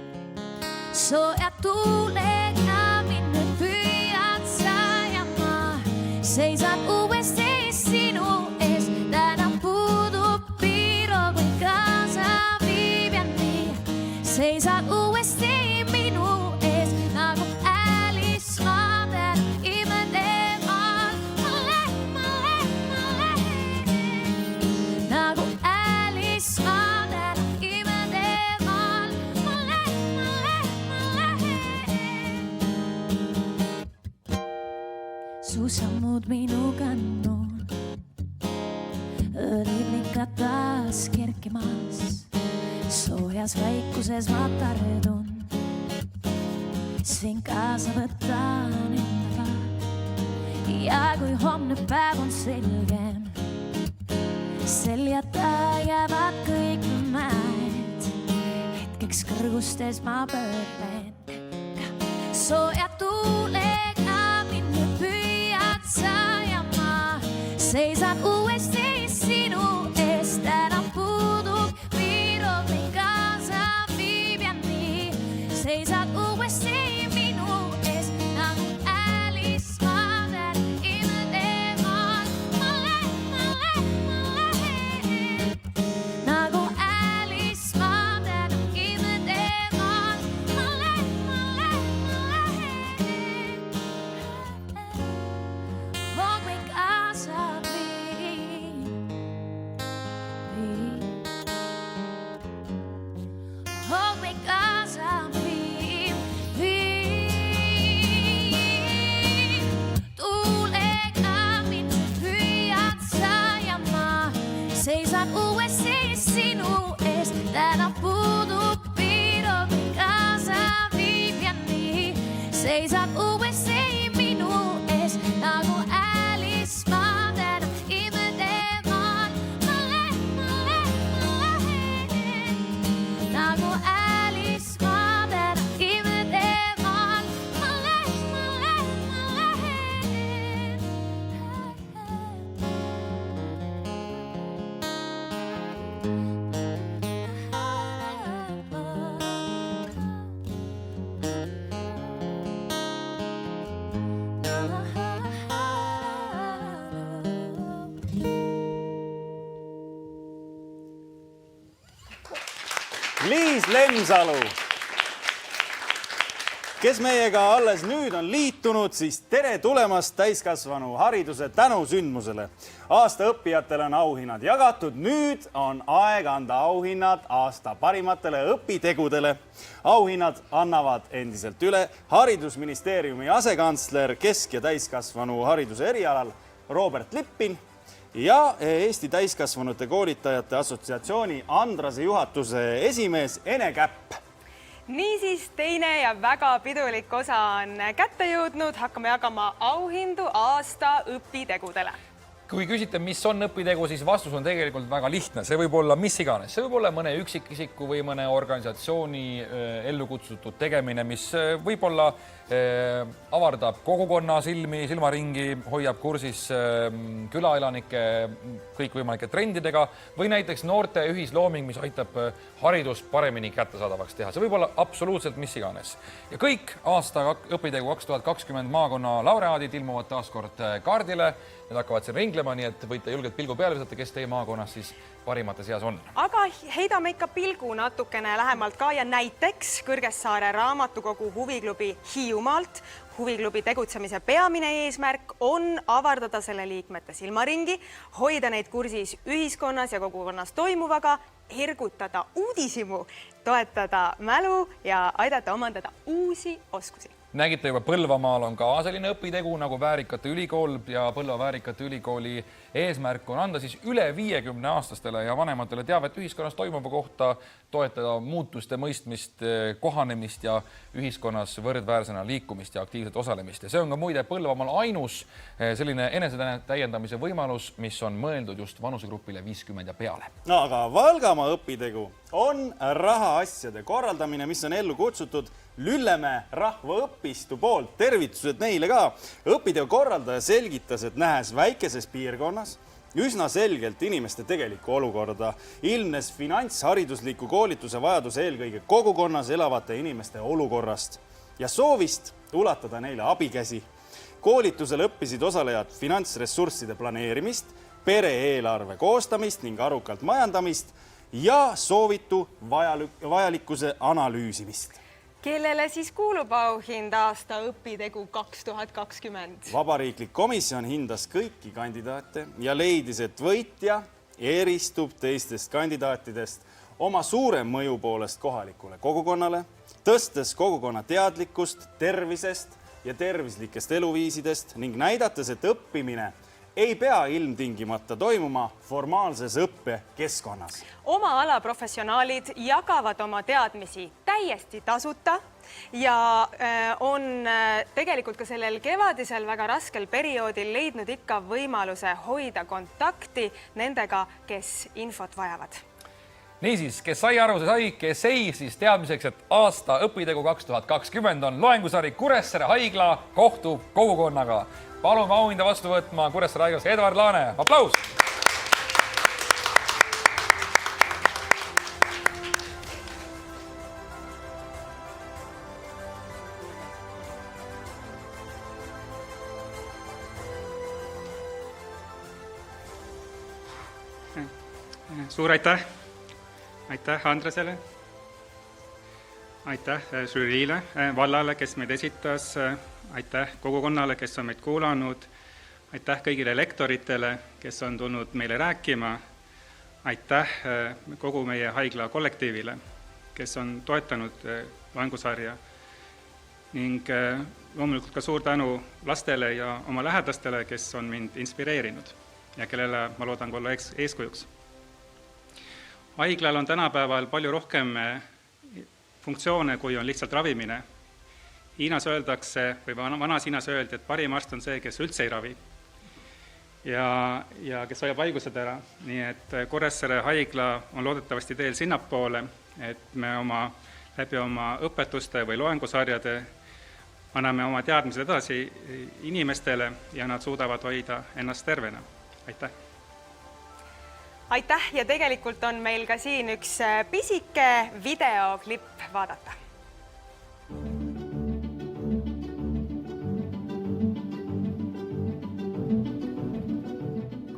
sooja tuulega minne püüad sa ja ma seisan uuesti sinu ees. Täna puudub piiro, kui kaasa viib ja nii seisad uuesti minu ees nagu Alice Madel imedemal. Nagu Alice Madel imedemal. Su sammud minu kannul, õlivlikad taas kerkimas. Soojas vaikuses ma tardun, siin kaasa võtan endaga. Ja kui homne päev on selgem, selja taha jäävad kõik mäed. Hetkeks kõrgustes ma pöörlen, sooja tuulega minne püüad sa ja ma seisan uuesti sinu ees. Täna puudub piiro, kui kaasa viib ja nii seisad uuesti minu ees nagu Alice Madel imedemal. Nagu Alice Madel imedemal. Hoog või kaasa viib, hoog või kaasa viib. Tuulega mind püüad sa ja ma seisan uuesti sinu ees. Täna puudub piiro, kui kaasa viib ja nii seisad uuesti minu ees nagu Alice Madel imedemal. Liis Lemsalu, kes meiega alles nüüd on liitunud, siis tere tulemast täiskasvanu hariduse tänusündmusele. Aasta õppijatele on auhinnad jagatud, nüüd on aeg anda auhinnad aasta parimatele õpitegudele. Auhinnad annavad endiselt üle Haridusministeeriumi asekantsler kesk- ja täiskasvanu hariduse erialal Robert Lippin ja Eesti täiskasvanute koolitajate assotsiatsiooni Andrase juhatuse esimees Ene Käpp. Niisiis, teine ja väga pidulik osa on kätte jõudnud. Hakkame jagama auhindu aasta õpitegudele. Kui küsite, mis on õpitegu, siis vastus on tegelikult väga lihtne. See võib olla mis iganes. See võib olla mõne üksikisiku või mõne organisatsiooni ellu kutsutud tegemine, mis võib-olla avardab kogukonna silmaringi, hoiab kursis külaelanike kõikvõimalike trendidega või näiteks noorte ühislooming, mis aitab haridust paremini kättesaadavaks teha. See võib olla absoluutselt mis iganes. Ja kõik aasta õpitegu 2020 maakonna laureaadid ilmuvad taas kord kaardile. Need hakkavad siin ringlema, nii et võite julgelt pilgu peale visata, kes teie maakonnas siis parimate seas on. Aga heidame ikka pilgu natukene lähemalt ka ja näiteks Kõrgessaare raamatukogu huviklubi Hiiumaalt. Huviklubi tegutsemise peamine eesmärk on avardada selle liikmete silmaringi, hoida neid kursis ühiskonnas ja kogukonnas toimuvaga, ergutada uudishimu, toetada mälu ja aidata omandada uusi oskusi. Nägite juba, Põlvamaal on ka selline õpitegu nagu Väärikate ülikool ja Põlva Väärikate ülikooli eesmärk on anda siis üle 50-aastastele ja vanematele teavet ühiskonnas toimuva kohta, toetada muutuste mõistmist, kohanemist ja ühiskonnas võrdväärsena liikumist ja aktiivset osalemist. Ja see on ka muide Põlvamaal ainus selline enesetäiendamise võimalus, mis on mõeldud just vanusegrupile 50 ja peale. No, aga Valgamaa õpitegu on rahaasjade korraldamine, mis on ellu kutsutud Lüllemäe rahvaõpistu poolt. Tervitused neile ka. Õpitegu korraldaja selgitas, et nähes väikeses piirkonnas üsna selgelt inimeste tegelikku olukorda, ilmnes finantsharidusliku koolituse vajadus eelkõige kogukonnas elavate inimeste olukorrast ja soovist ulatada neile abikäsi. Koolitusel õppisid osalejad finantsressursside planeerimist, pere-eelarve koostamist ning arukalt majandamist ja soovitu vajalikkuse analüüsimist. Kellele siis kuulub auhind aasta õpitegu 2020? Vabariiklik komisjon hindas kõiki kandidaate ja leidis, et võitja eristub teistest kandidaatidest oma suurem mõju poolest kohalikule kogukonnale, tõstes kogukonna teadlikkust tervisest ja tervislikest eluviisidest ning näidates, et õppimine ei pea ilmtingimata toimuma formaalses õppekeskkonnas. Oma ala professionaalid jagavad oma teadmisi täiesti tasuta ja on tegelikult ka sellel kevadisel väga raskel perioodil leidnud ikka võimaluse hoida kontakti nendega, kes infot vajavad. Niisiis, kes sai aru, see sai, kes ei, siis teadmiseks, et aasta õpitegu 2020 on loengusari Kuressaare haigla kohtub kogukonnaga. Palume auhinda vastu võtma Kuressaare haiglast Edvard Laane. Aplaus! Suur aitäh! Aitäh Andresele! Aitäh žüriile, vallale, kes meid esitas! Aitäh kogukonnale, kes on meid kuulanud, aitäh kõigile lektoritele, kes on tulnud meile rääkima, aitäh kogu meie haigla kollektiivile, kes on toetanud loengusarja ning loomulikult ka suur tänu lastele ja oma lähedastele, kes on mind inspireerinud ja kellele ma loodan olla eeskujuks. Haiglal on tänapäeval palju rohkem funktsioone, kui on lihtsalt ravimine. Hiinas öeldakse, või vanas Hiinas öeldi, et parim arst on see, kes üldse ei ravi ja kes hoiab haigused ära. Nii et Kuressaare haigla on loodetavasti teel sinnapoole, et me läbi oma õpetuste või loengusarjade anname oma teadmised edasi inimestele ja nad suudavad hoida ennast tervena. Aitäh! Aitäh ja tegelikult on meil ka siin üks pisike videoklipp vaadata.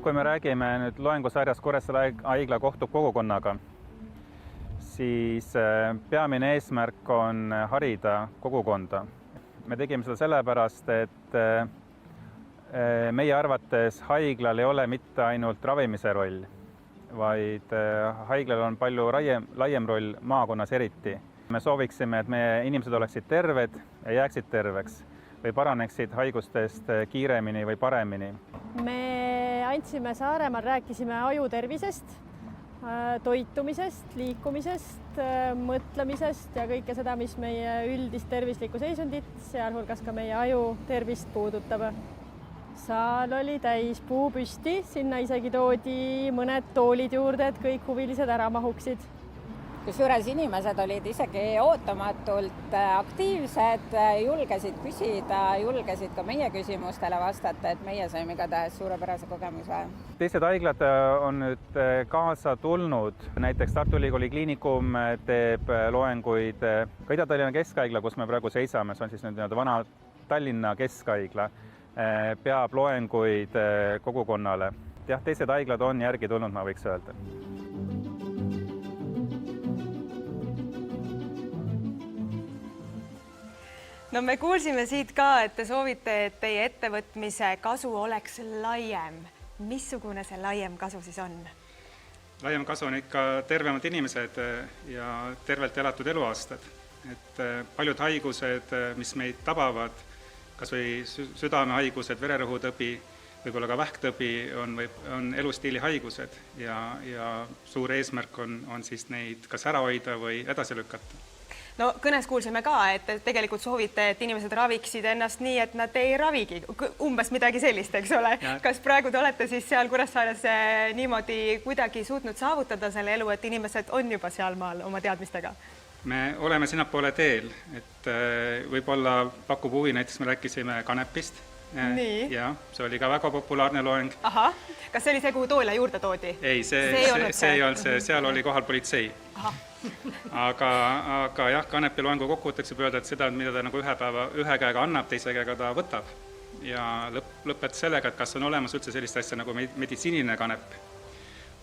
Kui me räägime nüüd loengusarjas Kuressaare haigla kohtub kogukonnaga, siis peamine eesmärk on harida kogukonda. Me tegime seda sellepärast, et meie arvates haiglal ei ole mitte ainult ravimise roll, vaid haiglal on palju laiem roll maakonnas eriti. Me sooviksime, et meie inimesed oleksid terved ja jääksid terveks või paraneksid haigustest kiiremini või paremini. Me andsime Saaremaal, rääkisime ajutervisest, toitumisest, liikumisest, mõtlemisest ja kõike seda, mis meie üldist tervislikku seisundit, sealhulgas ka meie aju tervist puudutab. Saal oli täis puupüsti, sinna isegi toodi mõned toolid juurde, et kõik huvilised ära mahuksid. Kusjuures inimesed olid isegi ootamatult aktiivsed, julgesid küsida, julgesid ka meie küsimustele vastata, et meie saime igatahes suurepärase kogemuse. Teised haiglad on nüüd kaasa tulnud, näiteks Tartu Ülikooli Kliinikum teeb loenguid, ka Ida-Tallinna Keskhaigla, kus me praegu seisame, see on siis nüüd vana Tallinna Keskhaigla, peab loenguid kogukonnale. Jah, teised haiglad on järgi tulnud, ma võiks öelda. No me kuulsime siit ka, et te soovite, et teie ettevõtmise kasu oleks laiem. Missugune see laiem kasu siis on? Laiem kasu on ikka tervemad inimesed ja tervelt elatud eluaastad. Et paljud haigused, mis meid tabavad, kas või südamehaigused, vererõhutõbi, võib-olla ka vähktõbi on elustiili haigused ja suur eesmärk on siis neid kas ära hoida või edasi lükata. No kõnes kuulsime ka, et tegelikult soovite, et inimesed raviksid ennast nii, et nad ei ravigi, umbes midagi sellist, eks ole. Kas praegu te olete siis seal Kuressaares niimoodi kuidagi suutnud saavutada selle elu, et inimesed on juba sealmaal oma teadmistega? Me oleme sinnapoole teel, et võib-olla pakub huvi, näiteks me rääkisime kanepist. Nii. Ja, see oli ka väga populaarne loeng. Aha, kas see oli see, kuhu toole juurde toodi? Ei, see ei olnud see, seal oli kohal politsei. Aha. Aga jah, kanepi loengu kokkuvõtteks võib öelda, et seda, mida ta nagu ühe käega annab, teise käega ta võtab. Ja lõpet sellega, et kas on olemas üldse sellist asja nagu meditsiiniline kanep.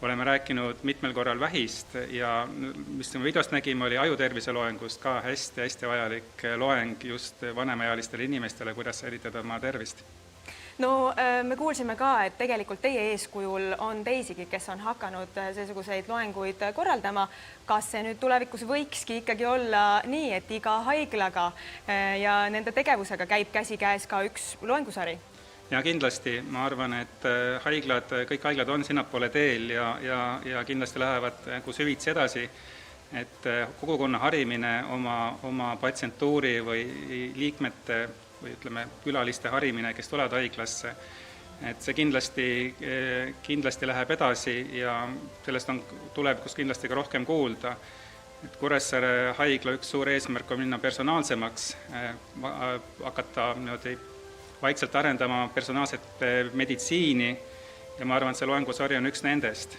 Oleme rääkinud mitmel korral vähist ja mis me videost nägime, oli ajutervise loengust ka hästi vajalik loeng just vanemaealistele inimestele, kuidas säilitada oma tervist. No me kuulsime ka, et tegelikult teie eeskujul on teisigi, kes on hakanud seesuguseid loenguid korraldama. Kas see nüüd tulevikus võikski ikkagi olla nii, et iga haiglaga ja nende tegevusega käib käsikäes ka üks loengusari? Ja kindlasti, ma arvan, et kõik haiglad on sinnapoole teel ja kindlasti lähevad süvitsi edasi, et kogukonna harimine oma patsientuuri või liikmete või ütleme külaliste harimine, kes tulevad haiglasse, et see kindlasti läheb edasi ja sellest on tulevikus kindlasti ka rohkem kuulda. Et Kuressaare haigla üks suur eesmärk on minna personaalsemaks, hakata vaikselt arendama personaalset meditsiini ja ma arvan, et see loengusari on üks nendest.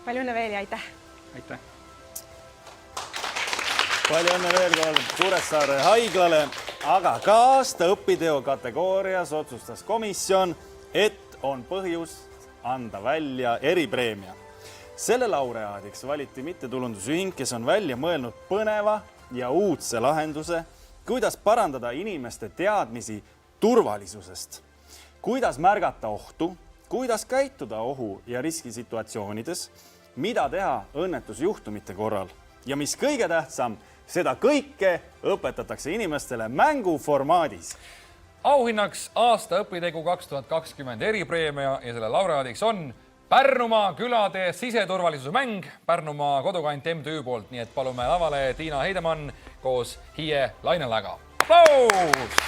Palju õnne veel ja aitäh! Aitäh! Palju õnne veel kord Kuressaare haiglale, aga ka aasta õpiteo kategoorias otsustas komisjon, et on põhjust anda välja eripreemia. Selle laureaadiks valiti mittetulundusühing, kes on välja mõelnud põneva ja uudse lahenduse, kuidas parandada inimeste teadmisi turvalisusest, kuidas märgata ohtu, kuidas käituda ohu ja riskisituatsioonides, mida teha õnnetusjuhtumite korral ja mis kõige tähtsam, seda kõike õpetatakse inimestele mänguformaadis. Auhinnaks aasta õpitegu 2020 eripreemia ja selle laureaadiks on Pärnumaa külade siseturvalisuse mäng Pärnumaa kodukant MTÜ poolt, nii et palume lavale Tiina Heidemann koos Hiie Lainelaga. Aplaus!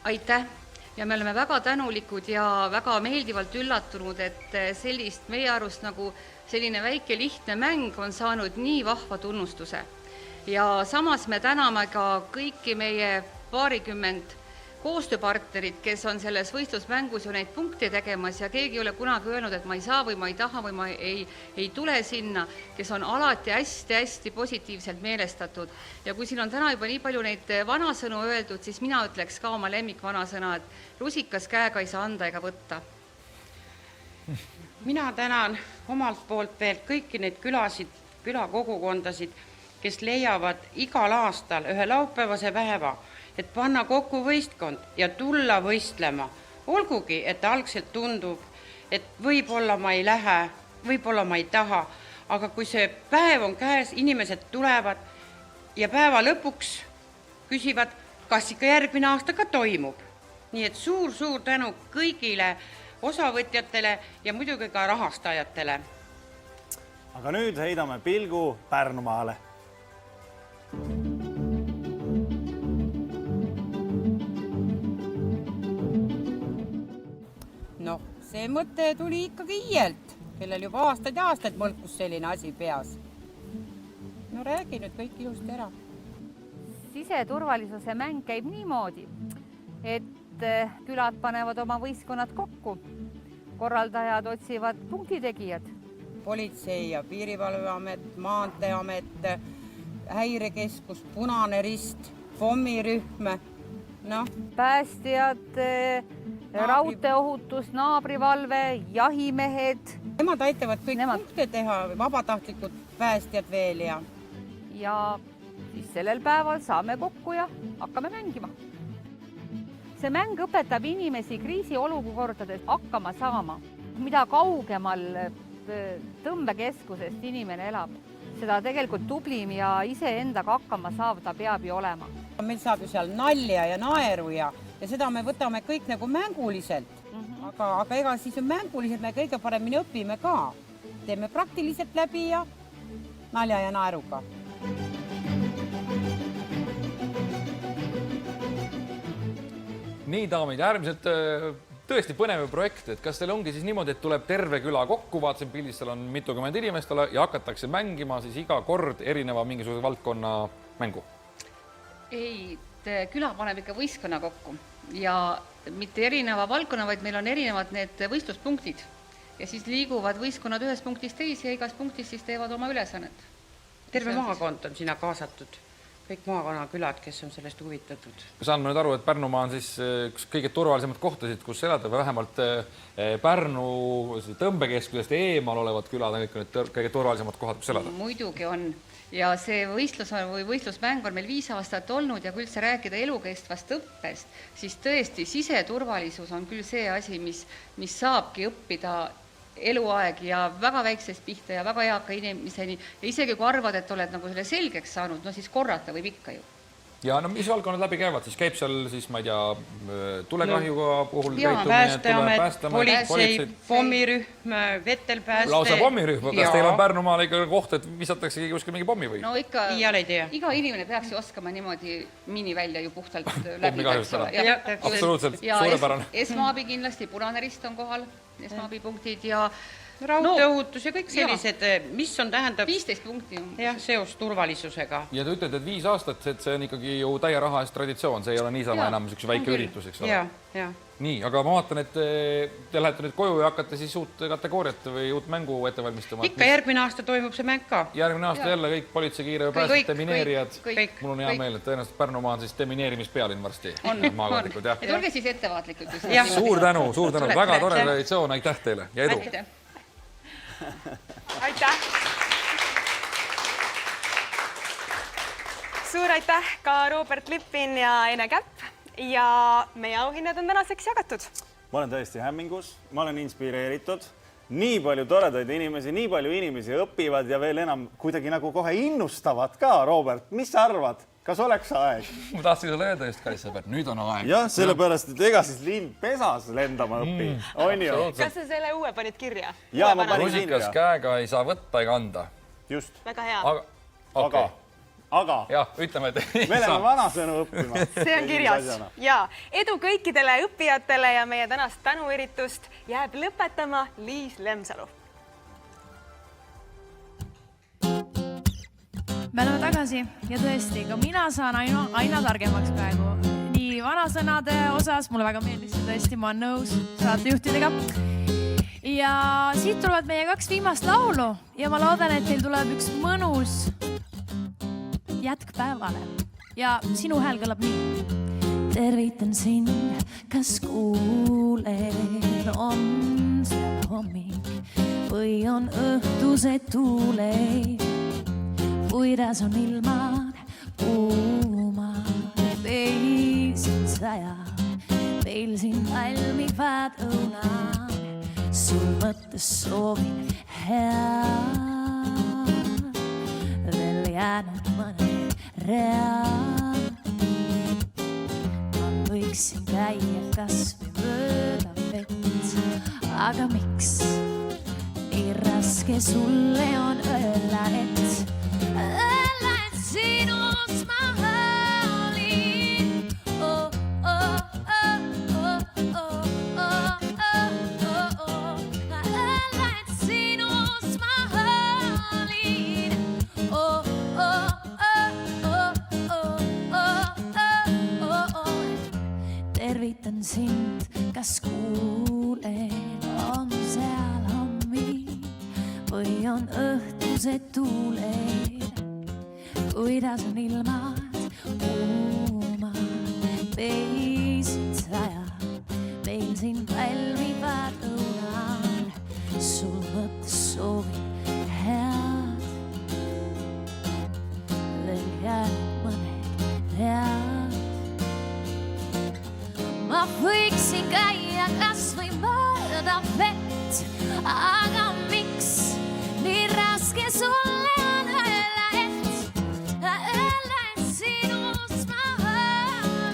Aitäh ja me oleme väga tänulikud ja väga meeldivalt üllatunud, et sellist meie arust nagu selline väike lihtne mäng on saanud nii vahva tunnustuse. Ja samas me täname ka kõiki meie paarikümmend koostööpartnerid, kes on selles võistlusmängus ju neid punkte tegemas ja keegi ei ole kunagi öelnud, et ma ei saa või ma ei taha või ma ei tule sinna, kes on alati hästi-hästi positiivselt meelestatud. Ja kui siin on täna juba nii palju neid vanasõnu öeldud, siis mina ütleks ka oma lemmikvanasõna, et rusikas käega ei saa anda ega võtta. Mina tänan omalt poolt veel kõiki neid külasid, külakogukondasid, kes leiavad igal aastal ühe laupäevase päeva, et panna kokku võistkond ja tulla võistlema. Olgugi, et algselt tundub, et võib-olla ma ei lähe, võib-olla ma ei taha, aga kui see päev on käes, inimesed tulevad ja päeva lõpuks küsivad, kas ikka järgmine aasta ka toimub. Nii et suur-suur tänu kõigile osavõtjatele ja muidugi ka rahastajatele. Aga nüüd heidame pilgu Pärnumaale. Noh, see mõte tuli ikkagi Iielt, kellel juba aastaid ja aastaid mõlkus selline asi peas. No räägi nüüd kõik ilusti ära. Siseturvalisuse mäng käib niimoodi, et külad panevad oma võistkonnad kokku. Korraldajad otsivad punktitegijad. Politsei ja Piirivalveamet, Maanteeamet, Häirekeskus, Punane Rist, pommirühm, noh. Päästjad, raudteeohutus, naabrivalve, jahimehed. Nemad aitavad kõik punkte teha, vabatahtlikud päästjad veel ja... Ja siis sellel päeval saame kokku ja hakkame mängima. See mäng õpetab inimesi kriisiolukordades hakkama saama. Mida kaugemal tõmbekeskusest inimene elab, seda tegelikult tublim ja iseendaga hakkama saab ta peab ju olema. Meil saab ju seal nalja ja naeru ja seda me võtame kõik nagu mänguliselt. Aga ega siis mänguliselt me kõige paremini õpime ka. Teeme praktiliselt läbi ja nalja ja naeruga. Nii, daamid, äärmiselt tõesti põnev projekt, et kas teil ongi siis niimoodi, et tuleb terve küla kokku, vaatasin pildis, seal on mitukümmend inimest ja hakatakse mängima siis iga kord erineva mingisuguse valdkonna mängu? Ei, küla paneb ikka võistkonna kokku ja mitte erineva valdkonna, vaid meil on erinevad need võistluspunktid ja siis liiguvad võistkonnad ühest punktist teisi ja igas punktis siis teevad oma ülesannet. Terve maakond on sinna kaasatud. Kõik maakonnakülad, kes on sellest huvitatud. Saan ma nüüd aru, et Pärnumaa on siis üks kõige turvalisemad kohtasid, kus elada või vähemalt Pärnu tõmbekeskusest eemal olevad külad on kõik kõige turvalisemad kohad, kus elada? Muidugi on. Ja see võistlus või võistlusmäng on meil 5 aastat olnud ja kui üldse rääkida elukestvast õppest, siis tõesti siseturvalisus on küll see asi, mis saabki õppida eluaeg ja väga väiksest pihta ja väga eaka inimeseni ja isegi kui arvad, et oled nagu selle selgeks saanud, no siis korrata võib ikka ju. Ja no mis valdkonnad läbi käivad, siis käib seal siis, ma ei tea, tulekahjuga puhul Päästeamet, politsei, pommirühm, vetelpääste. Lausa pommirühm, kas teil on Pärnumaal ikka koht, et visatakse kuskil mingi pommi või? No ikka, iga inimene peaks ju oskama niimoodi mini välja ju puhtalt läbi. Absoluutselt, suurepärane. Esmaabi kindlasti, Punane Rist on kohal, esmaabipunktid ja raudteeohutus ja kõik sellised, mis on tähendab 15 punkti. Jah, seos turvalisusega. Ja te ütlete, et 5 aastat, et see on ikkagi ju täie raha eest traditsioon, see ei ole niisama enam üks väike üritus, eks ole. Ja. Nii, aga ma vaatan, et te lähete nüüd koju ja hakkate siis uut kategooriat või uut mängu ette valmistama. Ikka järgmine aasta toimub see mäng ka. Järgmine aasta jälle kõik politsei, kiire ja päästed, demineerijad. Mul on hea meel, et tõenäoliselt Pärnumaa on siis demineerimispealinn varsti. Et olge siis ettevaatlikud. Suur tänu, väga tore traditsioon, aitäh teile ja edu. Aitäh! Suur aitäh ka Robert Lippin ja Ene Käpp ja meie auhinnad on tänaseks jagatud. Ma olen tõesti hämmingus, ma olen inspireeritud. Nii palju toredaid inimesi, nii palju inimesi õpivad ja veel enam kuidagi nagu kohe innustavad ka, Robert. Mis sa arvad? Kas oleks aeg? Ma tahtsin sulle öelda just, Karis sõber, nüüd on aeg. Jah, sellepärast, et ega siis lind pesas lendama õpi. On ju? Kas sa selle uue panid kirja? Jaa, ma panin kirja. Rusikas käega ei saa võtta ega anda. Just. Väga hea. Aga. Jah, ütleme, et me oleme vanasõnu õppima. See on kirjas. Ja edu kõikidele õppijatele ja meie tänast tänuüritust jääb lõpetama Liis Lemsalu. Me oleme tagasi ja tõesti, ka mina saan aina targemaks praegu. Nii vanasõnade osas, mulle väga meeldis see tõesti, ma olen nõus saatejuhtidega. Ja siit tulevad meie 2 viimast laulu ja ma loodan, et teil tuleb üks mõnus jätk päevale. Ja sinu hääl kõlab nii. Tervitan sind, kas kuuled, on seal hommik või on õhtused tuuled, kuidas on ilmad kuumad, peisid sajad, meil siin valmivad õunad, sul mõttes soovin head, veel jäänud mõned read. Võiksin käia kas või mööda vett, aga miks nii raske sulle on öelda, et sinus ma olin. Sinus ma olin. Tervitan sind, kas kuuled, on seal hommik või on õhtused tuuled, kuidas on ilmad kuumad, peisid sajad, meil siin valmivad õunad, sul mõttes soovin head, veel jäänud mõned read. Ma võiksin käia kas või mööda vett, aga miks nii raske sulle on öelda, et sinus ma olin. Sinus ma olin.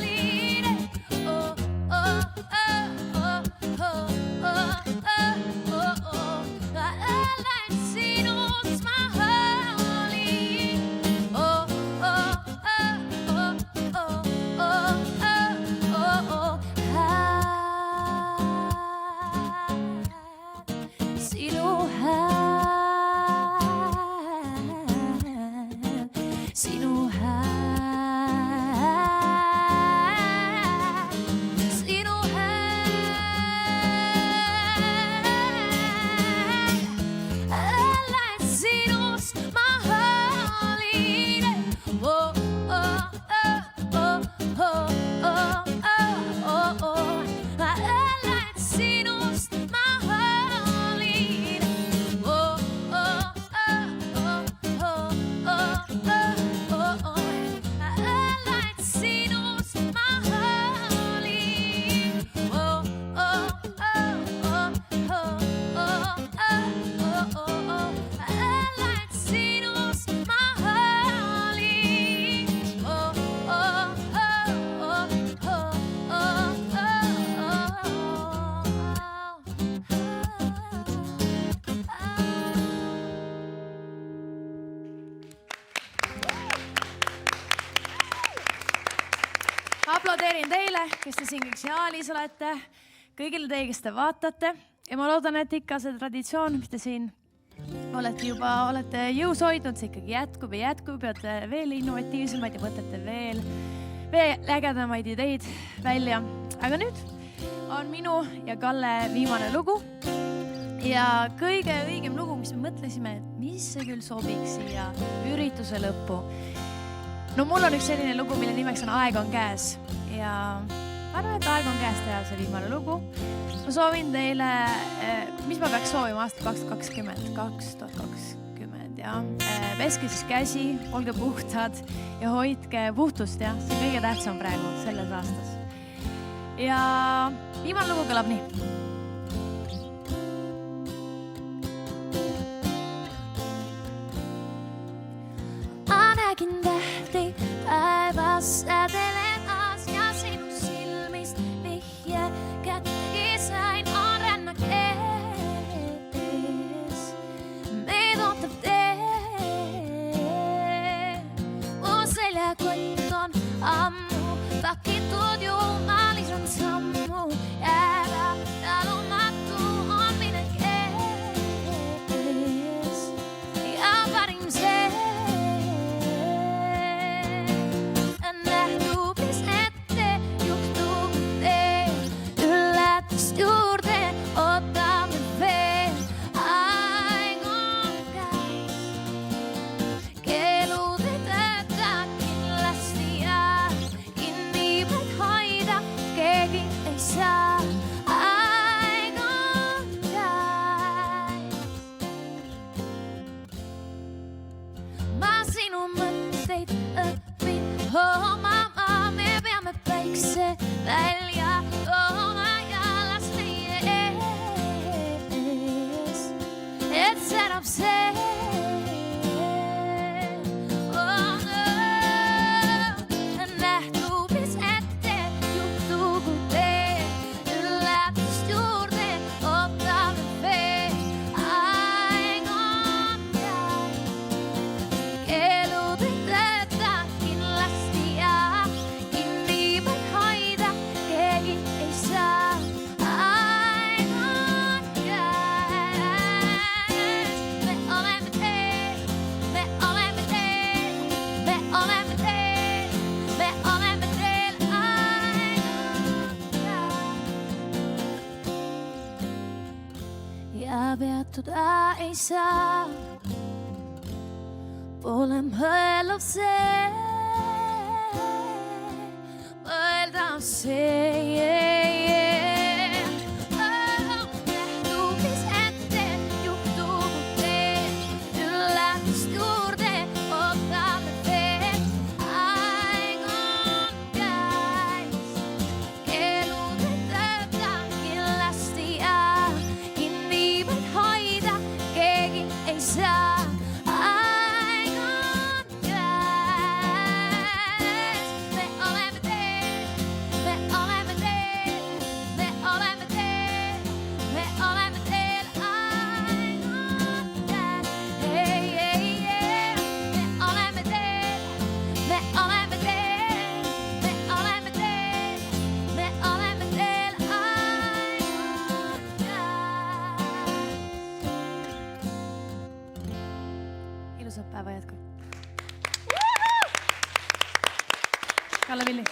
Aplodeerin teile, kes te siin kõik saalis olete, kõigile teie, kes te vaatate ja ma loodan, et ikka see traditsioon, mis te siin olete jõus hoidnud, see ikkagi jätkub ja jätkub, peate veel innovatiivsemaid ja mõtlete veel ägedamaid ideid välja. Aga nüüd on minu ja Kalle viimane lugu ja kõige õigem lugu, mis me mõtlesime, et mis see küll sobiks siia ürituse lõppu. No mul on üks selline lugu, mille nimeks on Aeg on käes ja ma arvan, et aeg on käes teha see viimane lugu. Ma soovin teile, mis ma peaks soovima aastal 2020 ja peske siis käsi, olge puhtad ja hoidke puhtust ja see on kõige tähtsam praegu selles aastas. Ja viimane lugu kõlab nii. Nägin tähti päevas sädelemas ja sinu silmist vihje kättegi sain on rännak ees. Meid ootab tee. Mu seljakott on ammu pakitud jumalisan sammu. Jääda talumatu on minek ees. Ja parim see. Nähtubis ette juht peatuda ei saa. Pole mõeldav see, mõeldav see. Nähtub, mis ette juhtub veel, üllatust juurde ootame veel. Aeg on käes, keelud ei tööta kindlasti ja kinni võid hoida, keegi ei saa. Ilusat päeva jätku. Kalle Villi.